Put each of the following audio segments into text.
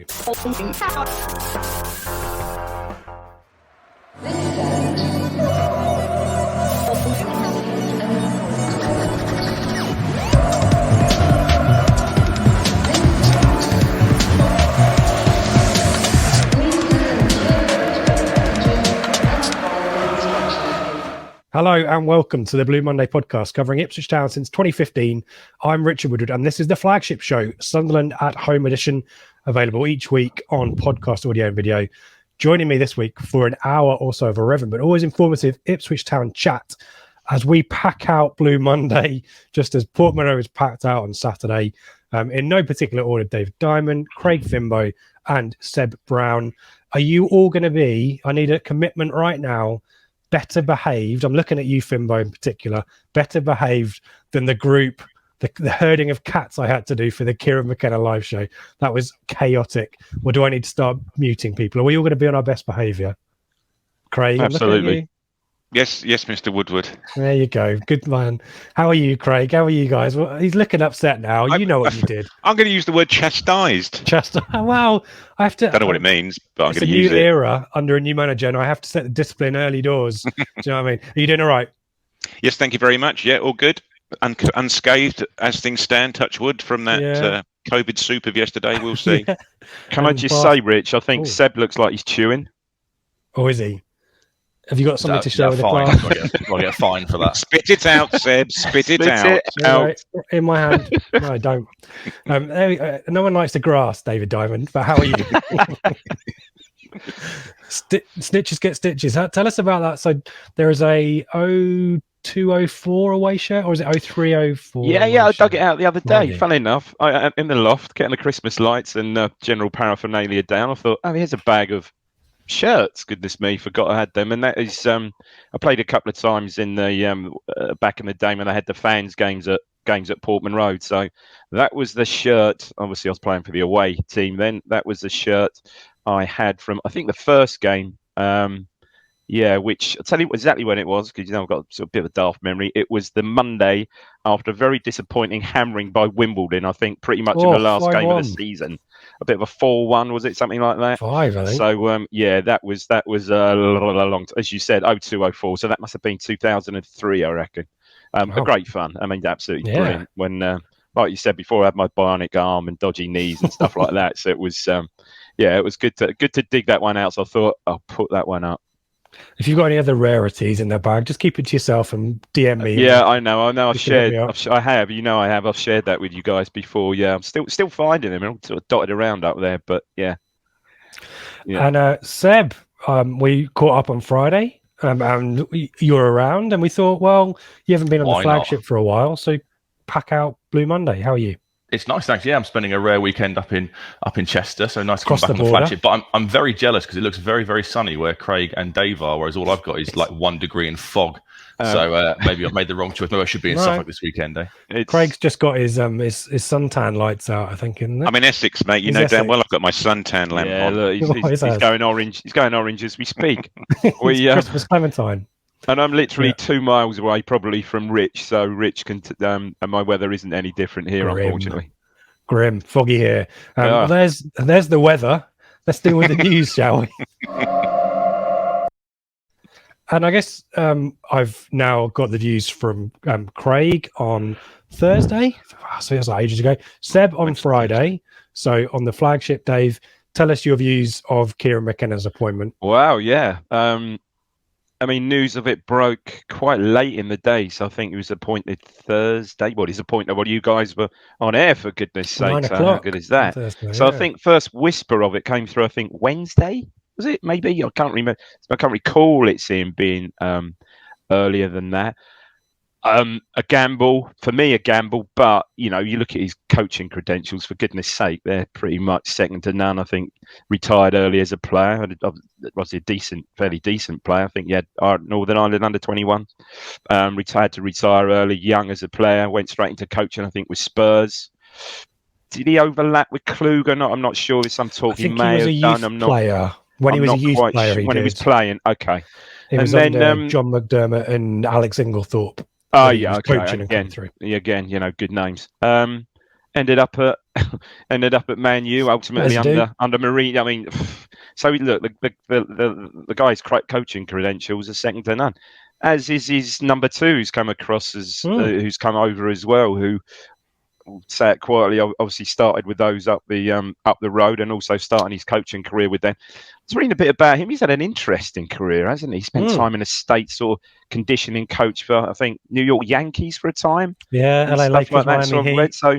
Hello and welcome to the Blue Monday podcast covering Ipswich Town since 2015. I'm Richard Woodward and this is the Flagship show, Sunderland at Home edition, available each week on podcast, audio and video. Joining me this week for an hour or so of irreverent but always informative Ipswich Town chat as we pack out Blue Monday, just as Portman Road was packed out on Saturday. In no particular order, David Diamond, Craig Fimbo and Seb Brown. Are you all going to be, I need a commitment right now, better behaved, I'm looking at you, Fimbo, in particular, better behaved than the group, the herding of cats I had to do for the Kieran McKenna live show? That was chaotic. Or do I need to start muting people? Are we all going to be on our best behaviour? Craig? Absolutely. Yes, Mr. Woodward. There you go. Good man. How are you, Craig? How are you guys? Well, he's looking upset now. You know what you did. I'm going to use the word chastised. Well, I have to. Don't know what it means, but I'm going to use it. It's a new era under a new manager, and I have to set the discipline early doors. Do you know what I mean? Are you doing all right? Yes, thank you very much. Yeah, all good. Unscathed as things stand, touch wood, from that COVID soup of yesterday. We'll see. Yeah. Can I just say, Rich, I think Seb looks like he's chewing. Oh, is he? Have you got something to share with the fine? class? I'll get a fine for that. Spit it out, Seb. Spit it out. Right, in my hand. No, don't. No one likes the grass, David Diamond, but how are you? Snitches get stitches. Tell us about that. So there is a 0204 away shirt, or is it 0304? Yeah, I dug it out the other day. Funny enough, I in the loft, getting the Christmas lights and general paraphernalia down. I thought, oh, here's a bag of shirts. Goodness me, forgot I had them. And that is, I played a couple of times in the back in the day when I had the fans games at Portman Road. So that was the shirt. Obviously, I was playing for the away team then. That was the shirt I had from, I think, the first game. Which I'll tell you exactly when it was, because I've got sort of a bit of a daft memory. It was the Monday after a very disappointing hammering by Wimbledon, I think, pretty much in the last game of the season. A bit of a 4-1, was it? Something like that? 5, I think. So, that was a long, as you said, 0204. So that must have been 2003, I reckon. A great fun. I mean, absolutely brilliant. When, like you said before, I had my bionic arm and dodgy knees and stuff like that. So it was, it was good to dig that one out. So I thought I'll put that one up. If you've got any other rarities in their bag, just keep it to yourself and DM me. Yeah, I know. I've shared. I have. I've shared that with you guys before. Yeah, I'm still finding them. I'm sort of dotted around up there, but yeah. And Seb, we caught up on Friday, and you were around, and we thought, well, you haven't been on the Flagship for a while, so pack out Blue Monday. How are you? It's nice, thanks. Yeah, I'm spending a rare weekend up in Chester, so nice to come back on the Flagship. But I'm very jealous because it looks very, very sunny where Craig and Dave are, whereas all I've got is like 1 degree and fog. So maybe I've made the wrong choice. Maybe I should be in Suffolk this weekend, eh? Craig's just got his suntan lights out, I think, isn't it? I'm in Essex, mate. You know damn well I've got my suntan lamp on. Look, he's going orange. He's going orange as we speak. Christmas Clementine. And I'm literally 2 miles away, probably from Rich. So Rich can, and my weather isn't any different here, unfortunately. Grim, foggy here. There's the weather. Let's deal with the news, shall we? And I guess I've now got the views from Craig on Thursday. So that's like ages ago. Seb on Friday. So on the Flagship, Dave, tell us your views of Kieran McKenna's appointment. Wow, yeah. I mean, news of it broke quite late in the day, so I think he was appointed Thursday. Well, he's appointed. Well, you guys were on air, for goodness sake. So how good is that? Thursday, so I think first whisper of it came through, I think, Wednesday. Was it? Maybe. I can't remember. I can't recall it being earlier than that. A gamble, for me, but you look at his coaching credentials, for goodness sake, they're pretty much second to none. I think retired early as a player, was a fairly decent player. I think he had Northern Ireland under 21, retire early, young as a player, went straight into coaching, I think, with Spurs. Did he overlap with Klug or not? I'm not sure. There's some talk he may have done. I'm not player. When he was a youth player, he was playing, okay. It was under John McDermott and Alex Inglethorpe. Oh, yeah, okay. Again, good names. Ended up at ended up at Man U, ultimately under Mourinho. I mean, so look, the guy's coaching credentials are second to none. As is his number two, who's come across as who's come over as well, who, say it quietly, obviously started with those up the road, and also starting his coaching career with them. I was reading a bit about him. He's had an interesting career, hasn't he? He spent time in a state sort of conditioning coach for, I think, New York Yankees for a time. Yeah, LA Lakers, like that. Miami Heat. So,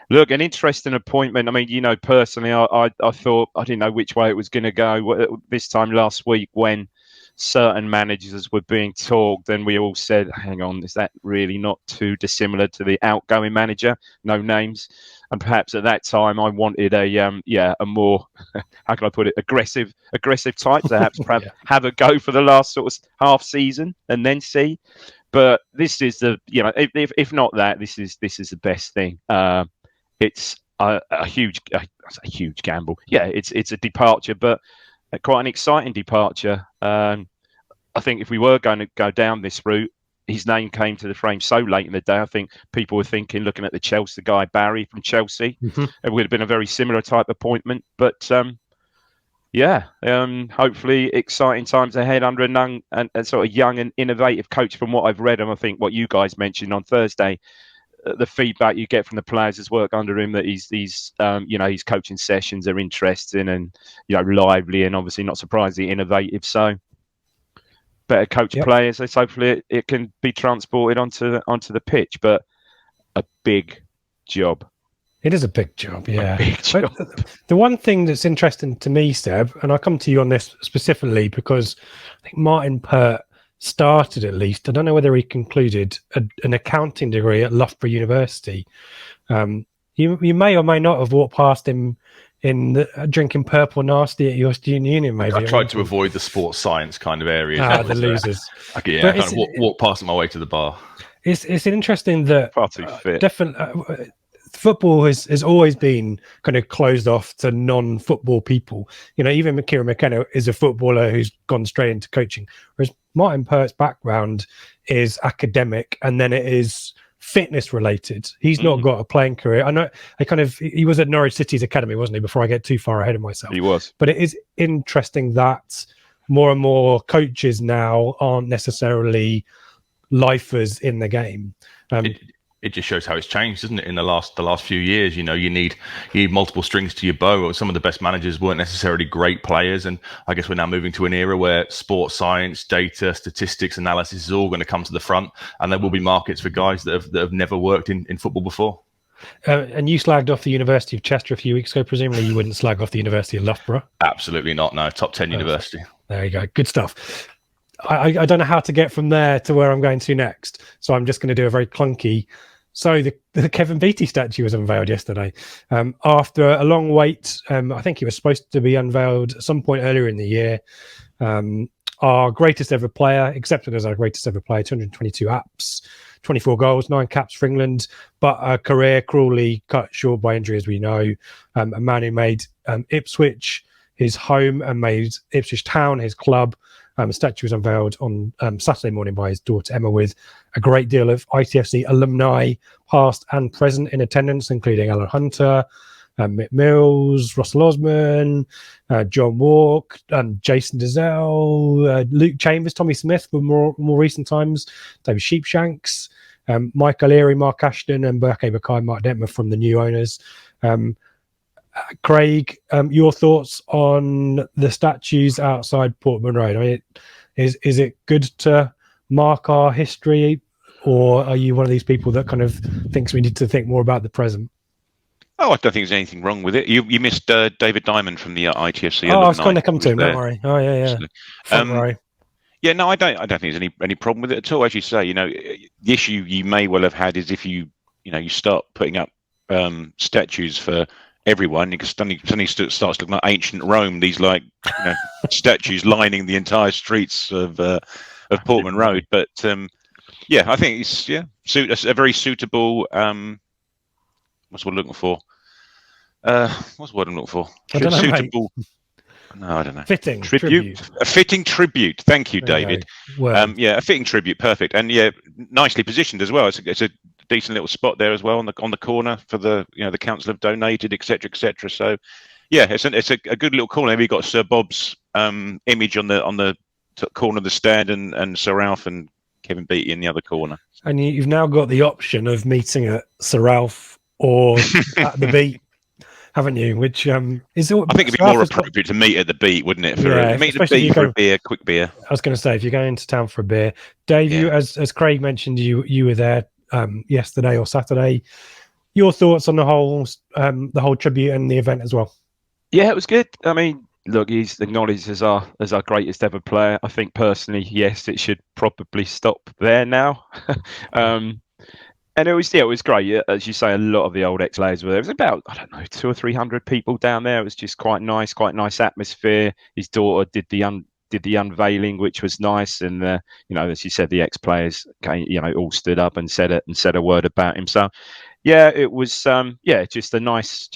look, an interesting appointment. I mean, personally, I thought, I didn't know which way it was going to go this time last week when certain managers were being talked, and we all said, hang on, is that really not too dissimilar to the outgoing manager? No names. And perhaps at that time I wanted a more, how can I put it, aggressive type, perhaps have a go for the last sort of half season and then see. But this is if not that, this is the best thing. It's a huge gamble. Yeah, it's a departure, but quite an exciting departure. I think if we were going to go down this route, his name came to the frame so late in the day. I think people were thinking, looking at the guy Barry from Chelsea, it would have been a very similar type appointment. But hopefully exciting times ahead under a sort of young and innovative coach. From what I've read, and I think what you guys mentioned on Thursday, the feedback you get from the players as work under him, that his coaching sessions are interesting and lively, and obviously not surprisingly innovative. So better coach players. So hopefully it can be transported onto the pitch. But a big job. It is a big job, yeah. Big job. But the one thing that's interesting to me, Seb, and I'll come to you on this specifically because I think Martin Pert started, at least, I don't know whether he concluded, an accounting degree at Loughborough University. You may or may not have walked past him in drinking Purple Nasty at your student union, maybe. I tried to avoid the sports science kind of areas. The losers. I kind of walk past on my way to the bar. It's interesting that far too fit. Definitely. Football has always been kind of closed off to non-football people. Even Kieran McKenna is a footballer who's gone straight into coaching, whereas Martin Pert's background is academic, and then it is fitness related. He's not got a playing career. I know he was at Norwich City's academy, wasn't he, before I get too far ahead of myself? He was. But it is interesting that more and more coaches now aren't necessarily lifers in the game. It just shows how it's changed, doesn't it? In the last few years, you need multiple strings to your bow. Some of the best managers weren't necessarily great players, and I guess we're now moving to an era where sports science, data, statistics, analysis is all going to come to the front, and there will be markets for guys that have never worked in football before. And you slagged off the University of Chester a few weeks ago. Presumably, you wouldn't slag off the University of Loughborough. Absolutely not. No, top 10 university. There you go. Good stuff. I don't know how to get from there to where I'm going to next, so I'm just going to do a very clunky. So the Kevin Beattie statue was unveiled yesterday. After a long wait, I think he was supposed to be unveiled at some point earlier in the year. Our greatest ever player, accepted as our greatest ever player, 222 apps, 24 goals, 9 caps for England, but a career cruelly cut short by injury, as we know. A man who made Ipswich his home and made Ipswich Town his club. A statue was unveiled on Saturday morning by his daughter Emma, with a great deal of ITFC alumni, past and present, in attendance, including Alan Hunter, Mick Mills, Russell Osman, John Walk, Jason Dizelle, Luke Chambers, Tommy Smith for more recent times, David Sheepshanks, Mike O'Leary, Mark Ashton, and Burke Bakai, Mark Detmer from the new owners. Craig, your thoughts on the statues outside Portman Road? I mean, is it good to mark our history, or are you one of these people that kind of thinks we need to think more about the present? Oh, I don't think there's anything wrong with it. You missed David Diamond from the ITFC. Oh, I was going to come to him. Don't worry. Oh, yeah. Don't worry. Yeah, no, I don't think there's any problem with it at all. As you say, the issue you may well have had is if you start putting up statues for everyone, it suddenly starts looking like ancient Rome. These statues lining the entire streets of Portman Road. But I think it's a very suitable. What's what I'm looking for? What's what I'm looking for? I don't know, suitable. Mate. No, I don't know. Fitting tribute. A fitting tribute. Thank you, David. A fitting tribute. Perfect. And nicely positioned as well. It's a decent little spot there as well on the corner for the the council have donated, etc., etc. So yeah, it's a good little corner. We've got Sir Bob's image on the corner of the stand, and Sir Ralph and Kevin Beattie in the other corner. And you've now got the option of meeting at Sir Ralph or at the Beat, haven't you? Which is, I think it'd be more appropriate to meet at the Beat, wouldn't it? Meet at the Beat for a beer, quick beer. I was going to say, if you're going to town for a beer, Dave, you, as Craig mentioned, you were there yesterday or Saturday. Your thoughts on the whole tribute and the event as well? Yeah, it was good. I mean, look, he's acknowledged as our greatest ever player. I think personally, yes, it should probably stop there now. And it was great. As you say, a lot of the old ex-players were there. It was about, 200 or 300 people down there. It was just quite nice atmosphere. His daughter did the unveiling, which was nice. And as you said, the ex-players all stood up and said a word about him. So yeah, it was just a nice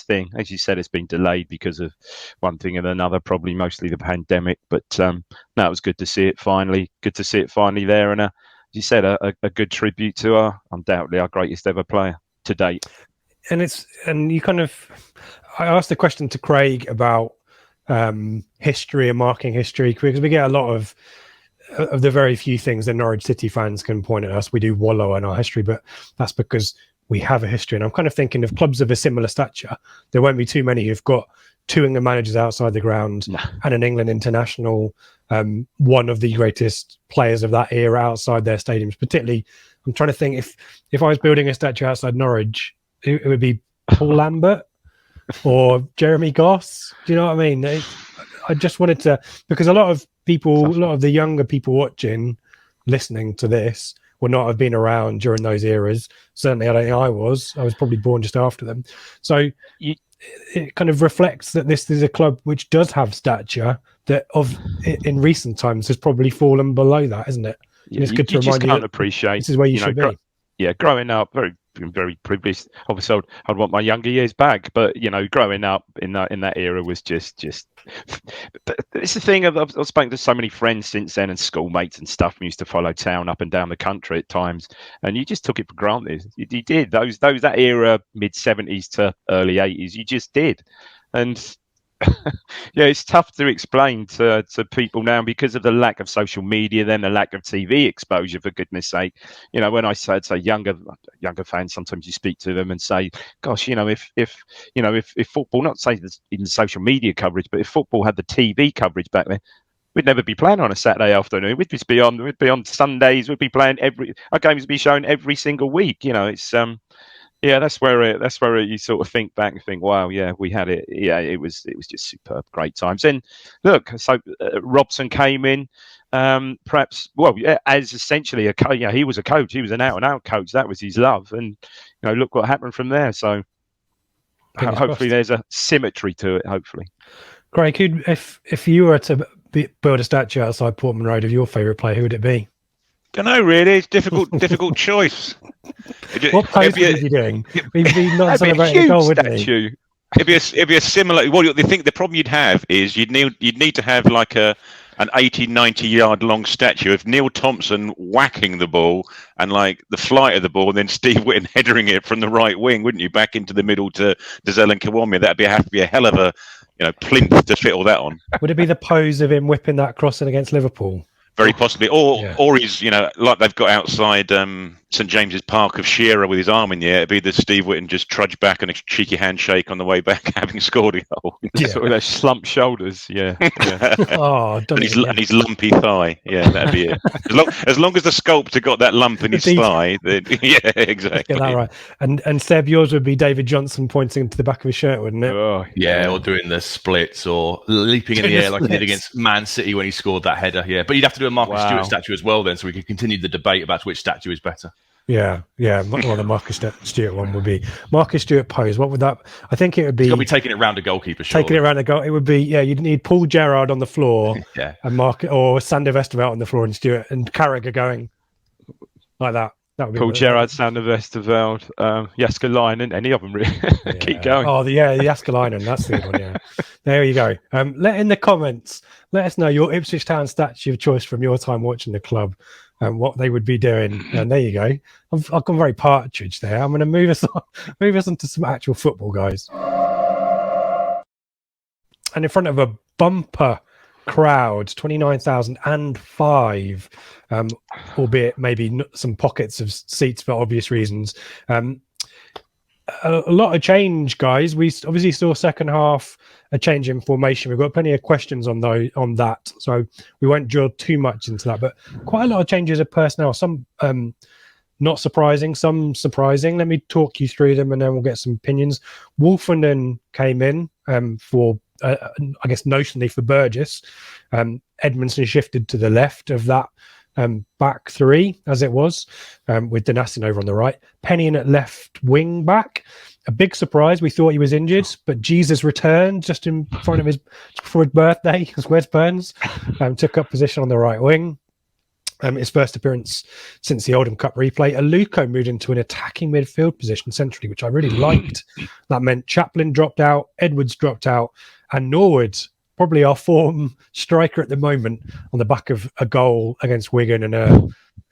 thing. As you said, it's been delayed because of one thing and another, probably mostly the pandemic. But no, it was good to see it finally. Good to see it finally there, and as you said, a good tribute to undoubtedly our greatest ever player to date. And you I asked the question to Craig about history and marking history, because we get a lot of the very few things that Norwich City fans can point at us. We do wallow in our history, but that's because we have a history. And I'm kind of thinking of clubs of a similar stature, there won't be too many who've got 2 England managers outside the ground and an England international, one of the greatest players of that era outside their stadiums. Particularly, I'm trying to think, if I was building a statue outside Norwich, it would be Paul Lambert or Jeremy Goss. Do you know what I mean? I just wanted to, because a lot of the younger people watching, listening to this, would not have been around during those eras. Certainly, I don't think I was. I was probably born just after them. So it kind of reflects that this is a club which does have stature that in recent times has probably fallen below that, isn't it? Yeah, it's good to remind you. Can't appreciate this is where you should be. Growing up, very privileged. Obviously, I'd want my younger years back, but growing up in that era was just. It's the thing. I've spoken to so many friends since then, and schoolmates and stuff. We used to follow town up and down the country at times, and you just took it for granted. You did that era, mid 70s to early 80s. You just did, and. Yeah, it's tough to explain to people now because of the lack of social media, then the lack of TV exposure, for goodness sake. When I say younger fans, sometimes you speak to them and say, gosh, if football, not say in social media coverage, but if football had the TV coverage back then, we'd never be playing on a Saturday afternoon. We'd be on Sundays. We'd be playing our games would be shown every single week. It's yeah, that's where you sort of think back and think, wow, yeah, we had it. Yeah, it was just superb, great times. And look, so Robson came in, perhaps, as essentially a coach. He was a coach. He was an out-and-out coach. That was his love. And look what happened from there. So hopefully there's a symmetry to it. Hopefully, Craig, if you were to build a statue outside Portman Road of your favourite player, who would it be? Don't know, really. It's difficult choice. What pose would you be doing? We'd be not celebrating a goal, wouldn't we? It'd be a similar. Well, the problem you'd have is you'd need to have like an 80-90 yard long statue of Neil Thompson whacking the ball and like the flight of the ball, and then Steve Whitten headering it from the right wing, wouldn't you? Back into the middle to Dazelle and Kiwami. That'd have to be a hell of a plinth to fit all that on. Would it be the pose of him whipping that crossing against Liverpool? Very possibly, or he's like they've got outside St James's Park of Shearer with his arm in the air. It'd be the Steve Whitten just trudge back and a cheeky handshake on the way back, having scored a goal. Sort of those slumped shoulders, yeah. and his lumpy thigh, that'd be it. As long as the sculptor got that lump in his thigh, then, yeah, exactly. Get that right. And Seb, yours would be David Johnson pointing to the back of his shirt, wouldn't it? Oh, yeah, or doing the splits or leaping in the air like he did against Man City when he scored that header. Yeah, but you'd have to do a Marcus Stewart statue as well then, so we could continue the debate about which statue is better. Yeah. Well, the Marcus Stewart one would be Marcus Stewart pose. What would that? I think it would be. It's got to be taking it round a goalkeeper. Taking it around a goal. It would be. Yeah, you'd need Paul Gerrard on the floor. Yeah. And or Sander Westerveld on the floor and Stewart and Carragher going like that. That would be Paul Gerrard, Sander Westerveld, Jääskeläinen, any of them really. Keep going. Oh, the Jääskeläinen. That's the good one. Yeah. There you go. Let in the comments. Let us know your Ipswich Town statue of choice from your time watching the club. what they would be doing. And there you go. I've gone very Partridge there. I'm going to move us on to some actual football, guys. And in front of a bumper crowd, 29,005, albeit maybe some pockets of seats for obvious reasons. A lot of change, guys. We obviously saw second half a change in formation. We've got plenty of questions on that, so we won't drill too much into that. But quite a lot of changes of personnel. Some not surprising, some surprising. Let me talk you through them, and then we'll get some opinions. Wolfenden came in for, I guess, notionally for Burgess. Edmondson shifted to the left of that back three, as it was, with Danasin over on the right. Penny in at left wing back. A big surprise. We thought he was injured, but Jesus returned just in front of before his birthday. As Wes Burns took up position on the right wing. His first appearance since the Oldham Cup replay. Aluko moved into an attacking midfield position centrally, which I really liked. That meant Chaplin dropped out, Edwards dropped out, and Norwood, probably our form striker at the moment, on the back of a goal against Wigan and a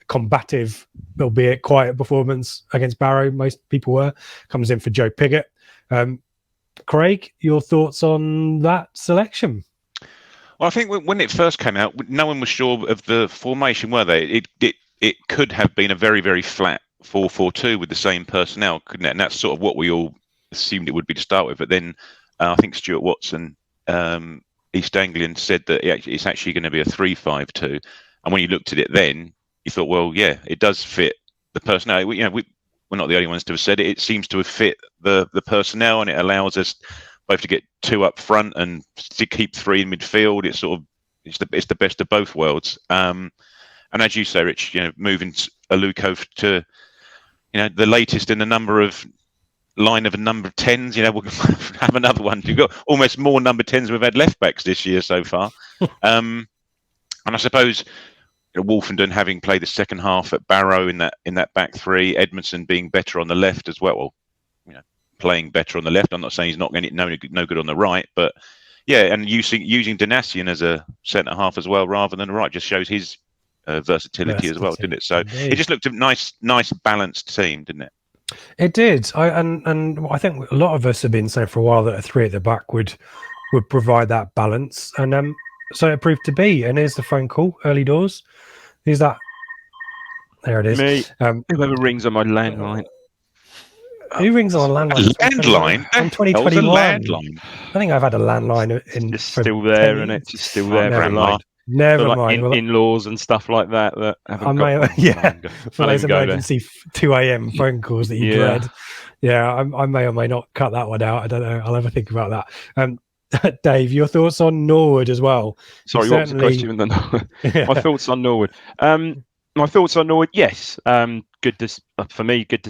combative, albeit quiet performance against Barrow, most people were, comes in for Joe Pigott. Craig, your thoughts on that selection? Well, I think when it first came out, no one was sure of the formation, were they? It could have been a very, very flat 4-4-2 with the same personnel, couldn't it? And that's sort of what we all assumed it would be to start with. But then I think Stuart Watson, East Anglian, said that it's actually going to be a 3-5-2. And when you looked at it then, you thought, well, yeah, it does fit the personnel. We're not the only ones to have said it. It seems to have fit the personnel, and it allows us both to get two up front and to keep three in midfield. It's the best of both worlds. And as you say, Rich, moving Aluko to the latest in the number of line of a number of 10s. We'll have another one. You've got almost more number 10s than we've had left backs this year so far. And I suppose Wolfenden having played the second half at Barrow in that back three, Edmondson being better on the left as well. Playing better on the left. I'm not saying he's not getting no good on the right, but yeah, and using Danassian as a centre half as well rather than a right just shows his versatility as well, didn't it? So it just looked a nice balanced team, didn't it? It did. And I think a lot of us have been saying for a while that a three at the back would provide that balance, and so it proved to be. And here's the phone call early doors. Who's that? There it is. Me. Whoever rings on my landline. Who rings on a landline? Landline? On 2021. Landline. I think I've had a landline in. It's still there, and it's just still there. Never mind. In-laws and stuff like that haven't for those emergency 2 a.m. phone calls that you dread. Yeah, I may or may not cut that one out. I don't know. I'll ever think about that. Dave, your thoughts on Norwood as well? Sorry, what was the question? My thoughts on Norwood. My thoughts on Norwood, yes. Good to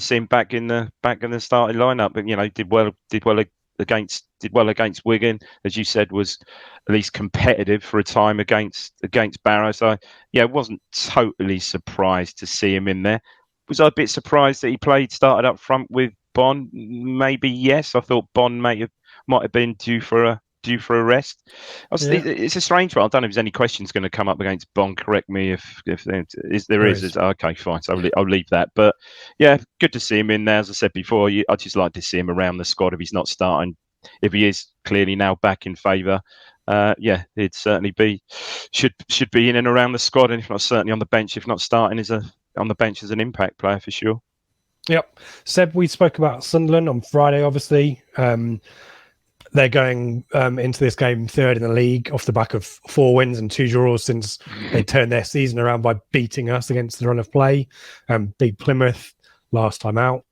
see him back in the starting lineup. But did well against Wigan, as you said, was at least competitive for a time against Barrow. So yeah, wasn't totally surprised to see him in there. Was I a bit surprised that he started up front with Bond? Maybe yes. I thought Bond might have been due for a rest. It's a strange one. I don't know if there's any questions going to come up against Bond. Correct me if there is. Okay, fine. So I'll leave that. But yeah, good to see him in there. As I said before, I just like to see him around the squad if he's not starting. If he is clearly now back in favour, it'd certainly should be in and around the squad, and if not certainly on the bench. If not starting on the bench as an impact player for sure. Yep. Seb, we spoke about Sunderland on Friday, obviously. They're going into this game third in the league off the back of 4 wins and 2 draws since they turned their season around by beating us against the run of play. Beat Plymouth last time out.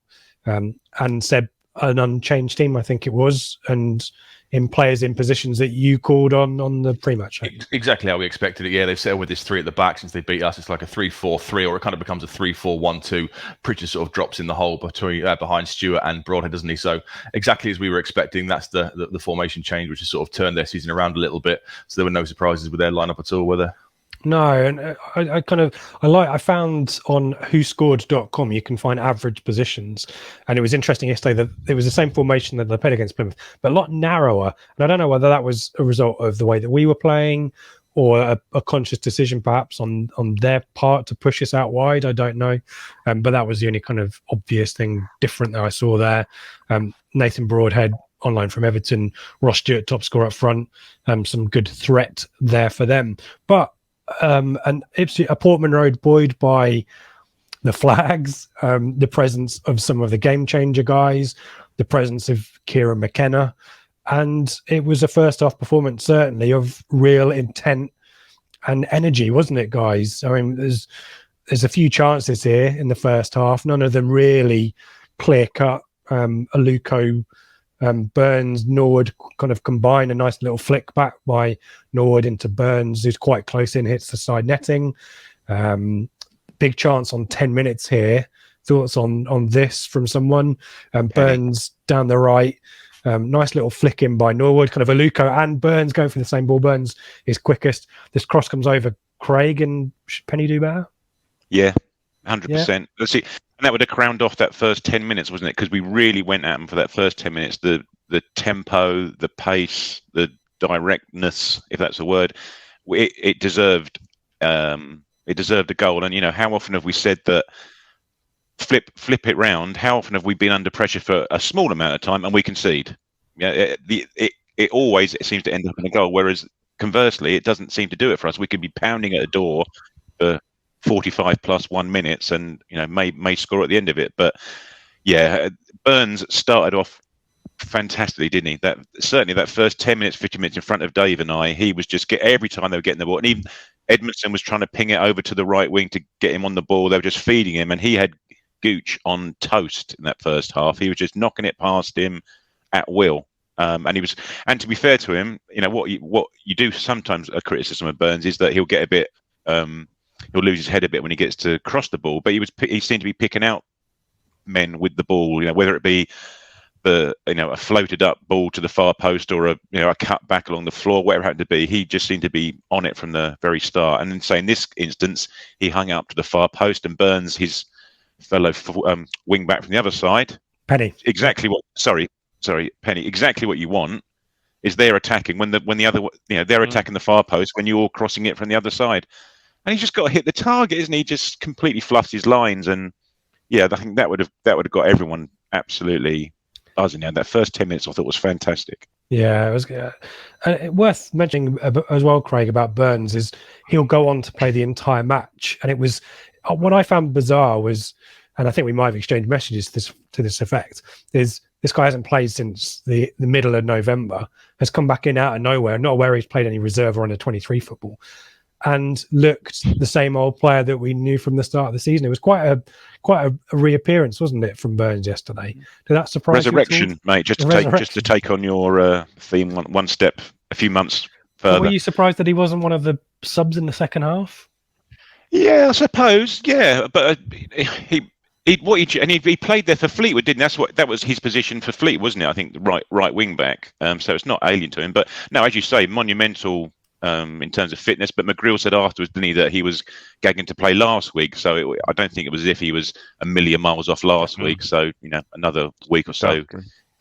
And Seb, an unchanged team, I think it was, and in players in positions that you called on the pre-match. Exactly how we expected it. Yeah, they've settled with this 3 at the back since they beat us. It's like a 3-4-3, or it kind of becomes a 3-4-1-2. Pritchard sort of drops in the hole behind Stewart and Broadhead, doesn't he? So exactly as we were expecting, that's the formation change, which has sort of turned their season around a little bit. So there were no surprises with their lineup at all, were there? No, and I found on whoscored.com you can find average positions, and it was interesting yesterday that it was the same formation that they played against Plymouth, but a lot narrower. And I don't know whether that was a result of the way that we were playing or a conscious decision perhaps on their part to push us out wide. I don't know. But that was the only kind of obvious thing different that I saw there. Nathan Broadhead, online from Everton, Ross Stewart, top scorer up front. Some good threat there for them. But and Ipswich, a Portman Road buoyed by the flags, the presence of some of the game changer guys, the presence of Kieran McKenna. And it was a first half performance, certainly, of real intent and energy, wasn't it, guys? I mean, there's a few chances here in the first half, none of them really clear cut. Aluko, Burns, Norwood kind of combine, a nice little flick back by Norwood into Burns, who's quite close in, hits the side netting. Big chance on 10 minutes here. Thoughts on this from someone? Burns down the right. Nice little flick in by Norwood, kind of Aluko and Burns going for the same ball. Burns is quickest. This cross comes over Craig, and should Penny do better? Yeah, 100%. Let's see. And that would have crowned off that first 10 minutes, wasn't it? Because we really went at them for that first 10 minutes. The tempo, the pace, the directness, if that's a word, it deserved a goal. And, how often have we said that flip it round? How often have we been under pressure for a small amount of time and we concede? It always seems to end up in a goal, whereas conversely, it doesn't seem to do it for us. We could be pounding at a door for 45 plus 1 minutes and may score at the end of it. But yeah, Burns started off fantastically, didn't he? Certainly that first 10 minutes, 50 minutes in front of Dave and I, he was just every time they were getting the ball, and even Edmondson was trying to ping it over to the right wing to get him on the ball. They were just feeding him, and he had Gooch on toast in that first half. He was just knocking it past him at will. And to be fair to him, what you do sometimes, a criticism of Burns is that he'll get a bit, he'll lose his head a bit when he gets to cross the ball. But he seemed to be picking out men with the ball, whether it be a floated up ball to the far post or a cut back along the floor, whatever it happened to be. He just seemed to be on it from the very start. And then, say in this instance, he hung up to the far post, and Burns, his fellow wing back from the other side, Penny, Penny, exactly what you want is they're attacking when the other, they're attacking the far post when you're crossing it from the other side, and he's just got to hit the target, isn't he? Just completely fluffs his lines, and I think that would have got everyone absolutely buzzing. And that first 10 minutes I thought was fantastic. Yeah, it was worth mentioning as well, Craig, about Burns is he'll go on to play the entire match, and it was what I found bizarre was, and I think we might have exchanged messages to this effect, is this guy hasn't played since the middle of November, has come back in out of nowhere, not aware he's played any reserve or under 23 football, and looked the same old player that we knew from the start of the season. It was quite a reappearance, wasn't it, from Burns yesterday? Did that surprise Resurrection, you mate, just to take on your theme one step, a few months further. Were you surprised that he wasn't one of the subs in the second half? Yeah, I suppose. Yeah, but he played there for Fleetwood, didn't he? That was his position for Fleetwood, wasn't it? I think right wing back. So it's not alien to him. But no, as you say, monumental in terms of fitness. But McGreal said afterwards, didn't he, that he was gagging to play last week. So I don't think it was as if he was a million miles off last week. So another week or so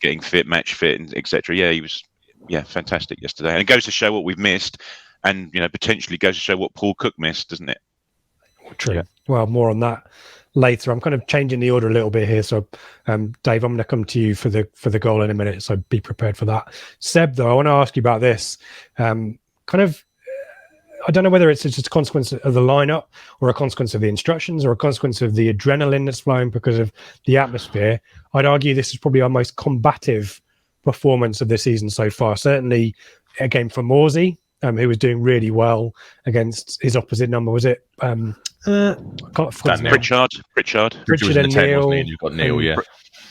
getting fit, match fit, and etc. Yeah, he was fantastic yesterday, and it goes to show what we've missed, and potentially goes to show what Paul Cook missed, doesn't it? True. Yeah. Well, more on that later. I'm kind of changing the order a little bit here. So, Dave, I'm going to come to you for the goal in a minute. So be prepared for that. Seb, though, I want to ask you about this. I don't know whether it's just a consequence of the lineup or a consequence of the instructions or a consequence of the adrenaline that's flowing because of the atmosphere. I'd argue this is probably our most combative performance of the season so far. Certainly a game for Morsey, who was doing really well against his opposite number. Was it? Pritchard. Pritchard and Neil. You've got Neil, yeah.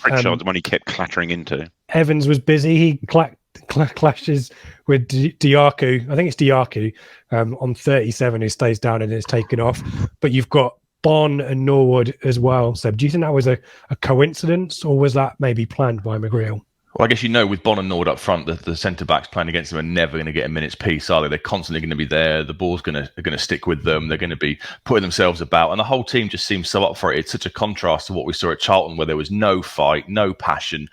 Pritchard, the one he kept clattering into. Evans was busy. He clashes with Diaku. I think it's Diaku on 37 who stays down and is taken off. But you've got Bon and Norwood as well. So do you think that was a coincidence, or was that maybe planned by McGreal? Well, I guess with Bon and Nord up front, the centre backs playing against them are never going to get a minute's peace, are they? They're constantly going to be there. The ball's going to stick with them. They're going to be putting themselves about, and the whole team just seems so up for it. It's such a contrast to what we saw at Charlton, where there was no fight, no passion.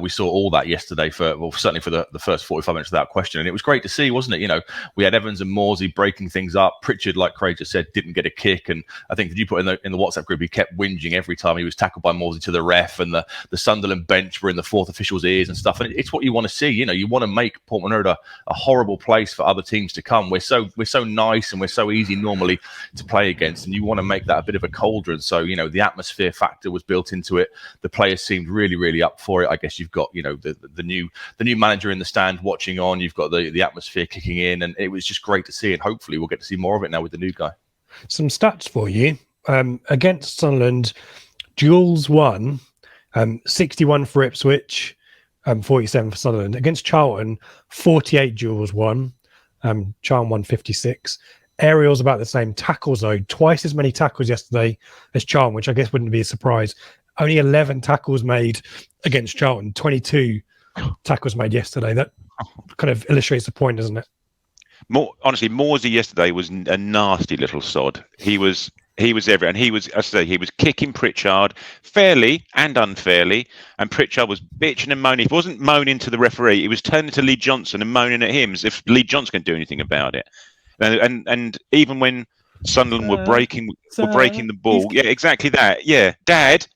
We saw all that yesterday certainly for the first 45 minutes without question, and it was great to see, wasn't it? We had Evans and Morsey breaking things up. Pritchard, like Craig just said, didn't get a kick, and I think, did you put in the WhatsApp group, he kept whinging every time he was tackled by Morsey to the ref, and the Sunderland bench were in the fourth official's ears and stuff. And it's what you want to see. You want to make Portman Road a horrible place for other teams to come. We're so nice and we're so easy normally to play against, and you want to make that a bit of a cauldron. So the atmosphere factor was built into it. The players seemed really, really up for it. I guess you've got the new manager in the stand watching on. You've got the atmosphere kicking in, and it was just great to see. And hopefully we'll get to see more of it now with the new guy. Some stats for you. Against Sunderland, duels won, 61 for Ipswich, 47 for Sunderland. Against Charlton, 48 duels won. Charlton won 56. Aerials about the same. Tackles, though, twice as many tackles yesterday as Charlton, which I guess wouldn't be a surprise. Only 11 tackles made against Charlton, 22 tackles made yesterday. That kind of illustrates the point, doesn't it? Honestly, Morsey yesterday was a nasty little sod. He was everywhere, and he was kicking Pritchard fairly and unfairly, and Pritchard was bitching and moaning. He wasn't moaning to the referee; he was turning to Lee Johnson and moaning at him as if Lee Johnson can do anything about it. And even when Sunderland were breaking the ball, yeah, exactly that. Yeah, Dad,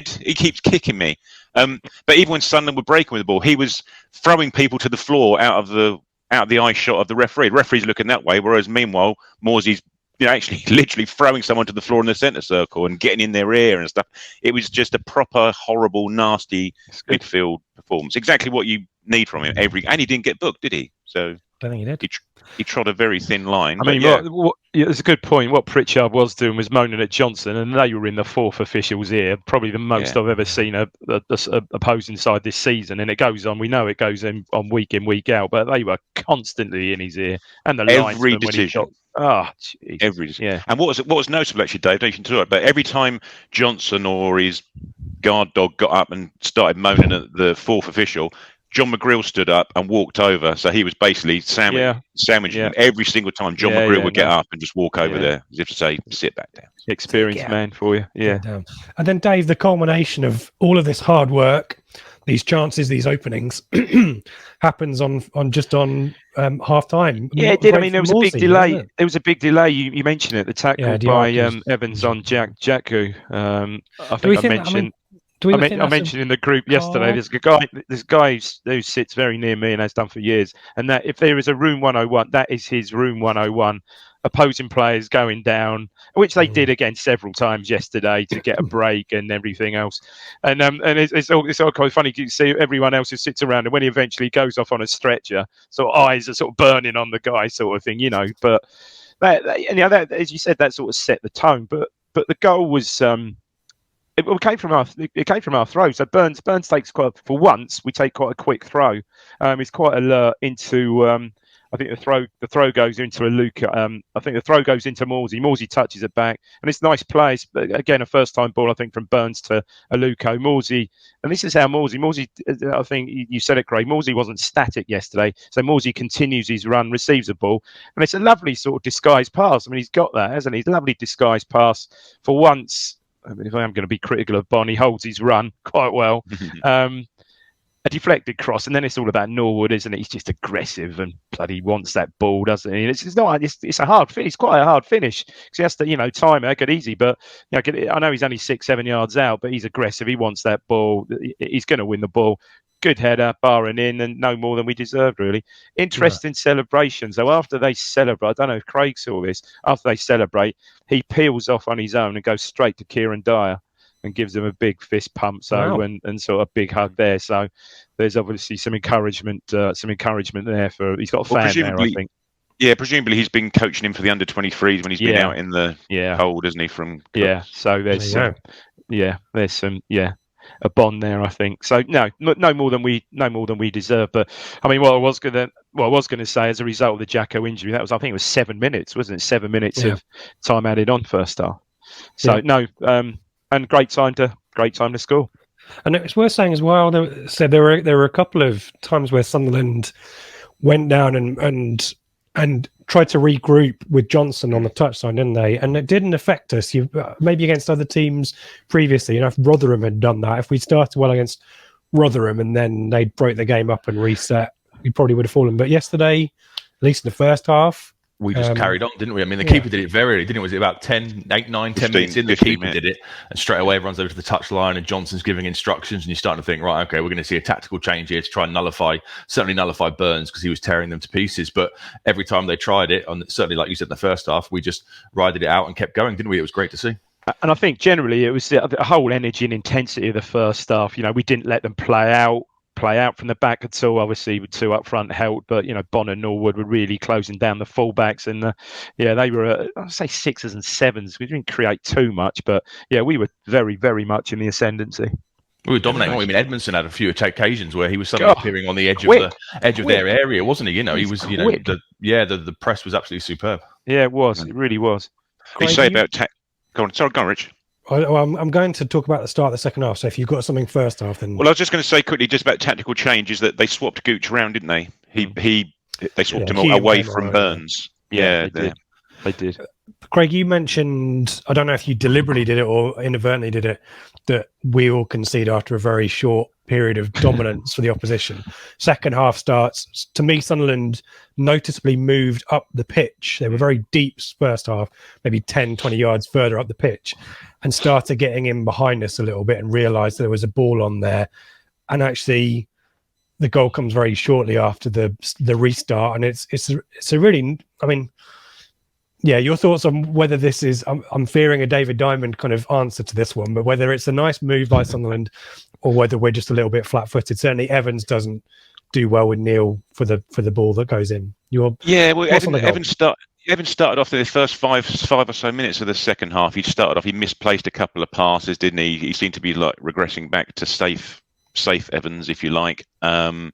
he keeps kicking me. But even when Sunderland were breaking with the ball, he was throwing people to the floor out of the eye shot of the referee. The referee's looking that way, whereas meanwhile Morsey's actually literally throwing someone to the floor in the centre circle and getting in their ear and stuff. It was just a proper horrible, nasty midfield performance. Exactly what you need from him. And he didn't get booked, did he? So I don't think he did. He trod a very thin line. I mean, it's a good point. What Pritchard was doing was moaning at Johnson, and they were in the fourth official's ear. Probably the most I've ever seen a opposing side this season. And it goes on. We know it goes in week out, but they were constantly in his ear. And the every decision. Every decision. Yeah. And what was notable actually, Dave? Don't you can do it, but every time Johnson or his guard dog got up and started moaning at the fourth official, John McGrill stood up and walked over. So he was basically sandwiching him every single time. John McGrill would get up and just walk over there as if to say, sit back down. Experienced man for you. Yeah. And then, Dave, the culmination of all of this hard work, these chances, these openings, happens on half time. Yeah, it did. I mean, there was a big delay. There was a big delay. You mentioned it, the tackle by Evans on Jacku. I think I mentioned. I mentioned in the group yesterday, there's a guy who sits very near me and has done for years. And that if there is a room 101, that is his room 101. Opposing players going down, which they did again several times yesterday to get a break and everything else. And it's all quite funny. You see everyone else who sits around, and when he eventually goes off on a stretcher, sort of eyes are sort of burning on the guy, sort of thing, But that, as you said, that sort of set the tone. But the goal was. It came from our throw. So Burns takes for once we take quite a quick throw. He's quite alert into. I think the throw goes into a Luca. I think the throw goes into Morsey. Morsey touches it back, and it's nice play. Again, a first time ball. I think from Burns to Aluko. Morsey, and this is how Morsey. I think you said it, Craig. Morsey wasn't static yesterday, so Morsey continues his run, receives a ball, and it's a lovely sort of disguised pass. I mean, he's got that, hasn't he? Lovely disguised pass for once. I mean, if I am going to be critical of Bon, he holds his run quite well. A deflected cross, and then it's all about Norwood, isn't it? He's just aggressive and bloody wants that ball, doesn't he? And it's a hard finish. It's quite a hard finish because he has to, time it, get easy. But I know he's only 6-7 yards out, but he's aggressive. He wants that ball. He's going to win the ball. Good header, barring in, and no more than we deserved, really. Interesting celebration. So after they celebrate, I don't know if Craig saw this, after they celebrate, he peels off on his own and goes straight to Kieran Dyer and gives him a big fist pump, and sort of big hug there. So there's obviously some encouragement there for. He's got a fan there, I think. Yeah, presumably he's been coaching him for the under-23s when he's been out in the cold, isn't he? So there's there's some a bond there, I think. So no more than we deserve. But I mean, what I was going to say as a result of the Jacko injury, I think it was 7 minutes, wasn't it? 7 minutes of time added on first half. So and great time to score. And it's worth saying as well. There were a couple of times where Sunderland went down and tried to regroup with Johnson on the touchline, didn't they? And it didn't affect us. Maybe against other teams previously. If Rotherham had done that, if we started well against Rotherham and then they broke the game up and reset, we probably would have fallen. But yesterday, at least in the first half, we just carried on, didn't we? I mean, the keeper did it very early, didn't it? Was it about 10 minutes in? The keeper did it, and straight away everyone's over to the touchline, and Johnson's giving instructions, and you're starting to think, right, okay, we're going to see a tactical change here to try and nullify Burns because he was tearing them to pieces. But every time they tried it, and certainly like you said in the first half, we just rided it out and kept going, didn't we? It was great to see. And I think generally it was the whole energy and intensity of the first half. We didn't let them play out from the back at all. Obviously, with two up front helped, but Bonner and Norwood were really closing down the fullbacks, and they were I'd say 6s and 7s. We didn't create too much, but we were very, very much in the ascendancy. We were dominating. I mean, Edmondson had a few occasions where he was suddenly appearing on the edge of their area, wasn't he? He was, the press was absolutely superb. Yeah, it was. It really was. What you say about Go on, Rich. I'm going to talk about the start of the second half. So if you've got something first half, then. Well, I was just going to say quickly, just about tactical changes, that they swapped Gooch around, didn't they? They swapped him away from Burns. Yeah, they did. Craig, you mentioned, I don't know if you deliberately did it or inadvertently did it, that we all concede after a very short period of dominance for the opposition. Second half starts. To me, Sunderland noticeably moved up the pitch. They were very deep first half, maybe 10, 20 yards further up the pitch, and started getting in behind us a little bit and realised there was a ball on there. And actually, the goal comes very shortly after the restart. And it's a really, I mean, yeah, your thoughts on whether this is, I'm fearing a David Diamond kind of answer to this one, but whether it's a nice move by Sunderland or whether we're just a little bit flat-footed. Certainly Evans doesn't do well with Neil for the ball that goes in. Evans started off in the first five or so minutes of the second half. He misplaced a couple of passes, didn't he? He seemed to be like regressing back to safe Evans, if you like. I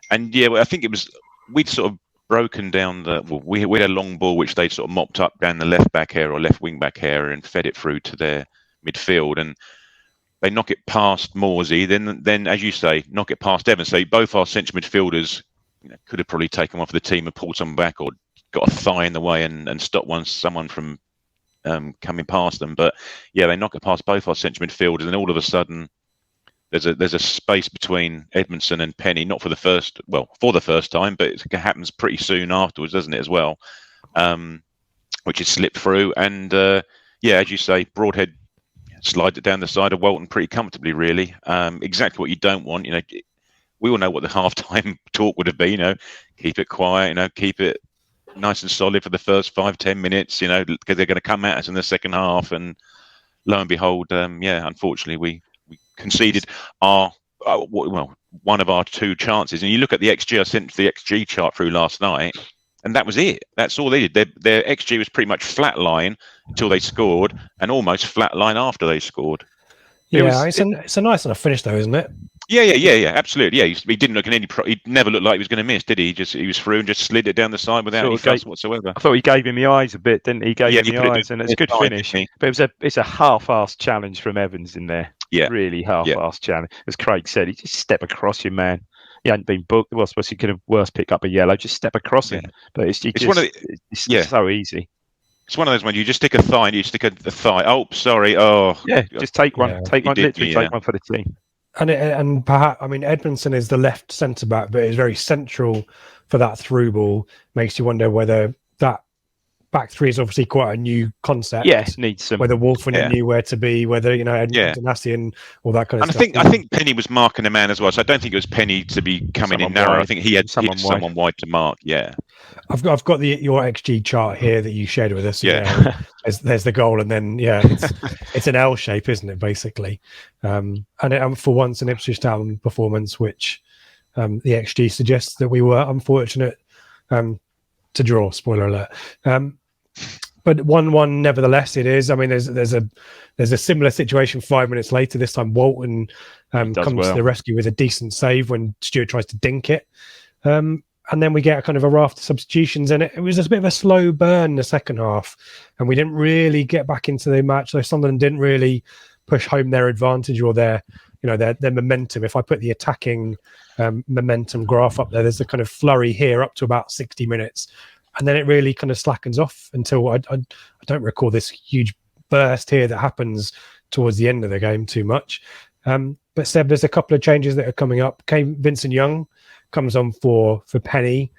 think it was, we'd sort of broken down we had a long ball which they sort of mopped up down the left back area or left wing back area and fed it through to their midfield, and they knock it past Morsey, then as you say, knock it past Evans. So both our central midfielders could have probably taken off the team and pulled someone back or got a thigh in the way and stopped someone from coming past them. But they knock it past both our central midfielders, and all of a sudden there's a space between Edmondson and Penny, not for the first time, but it happens pretty soon afterwards, doesn't it, as well? Which is slipped through, and as you say, Broadhead slides it down the side of Walton pretty comfortably, really. Exactly what you don't want. We all know what the halftime talk would have been. Keep it quiet. Keep it nice and solid for the first 5-10 minutes. Because they're going to come at us in the second half, and lo and behold, unfortunately, we conceded one of our two chances. And you look at the XG, I sent the XG chart through last night, and that was it. That's all they did. Their XG was pretty much flatline until they scored, and almost flatline after they scored. It's a nice enough finish, though, isn't it? Yeah, absolutely. Yeah, he didn't look he never looked like he was going to miss, did he? He was through and just slid it down the side without any fuss whatsoever. I thought he gave him the eyes a bit, didn't he? He gave him the eyes, and it's a good finish. But it's a half-assed challenge from Evans in there. Yeah, really half-assed challenge. As Craig said, he just step across you, man. He hadn't been booked. Well, I suppose he could have worse pick up a yellow. Just step across him. But it's so easy. It's one of those ones you just stick a thigh and you stick a thigh. Oh, sorry. Oh, yeah. Just take one. Take one. Literally take one for the team. And perhaps, I mean, Edmondson is the left centre back, but is very central for that through ball. Makes you wonder whether that back three is obviously quite a new concept. Yes, needs some. Whether Wolfen knew where to be, whether Dynasty and all that kind of stuff. I think Penny was marking a man as well, so I don't think it was Penny to be coming in narrow. I think he had someone wide to mark. Yeah, I've got your XG chart here that you shared with us. Yeah, there's the goal, and then it's an L shape, isn't it? Basically, and for once an Ipswich Town performance, which the XG suggests that we were unfortunate to draw. Spoiler alert. But 1-1, nevertheless, it is. I mean, there's a similar situation 5 minutes later. This time, Walton comes to the rescue with a decent save when Stewart tries to dink it. And then we get a kind of a raft of substitutions, and it was a bit of a slow burn in the second half. And we didn't really get back into the match. So Sunderland didn't really push home their advantage or their their momentum. If I put the attacking momentum graph up there's a kind of flurry here up to about 60 minutes, and then it really kind of slackens off until I don't recall this huge burst here that happens towards the end of the game too much. But Seb, there's a couple of changes that are coming up. Vincent Young comes on for Penny,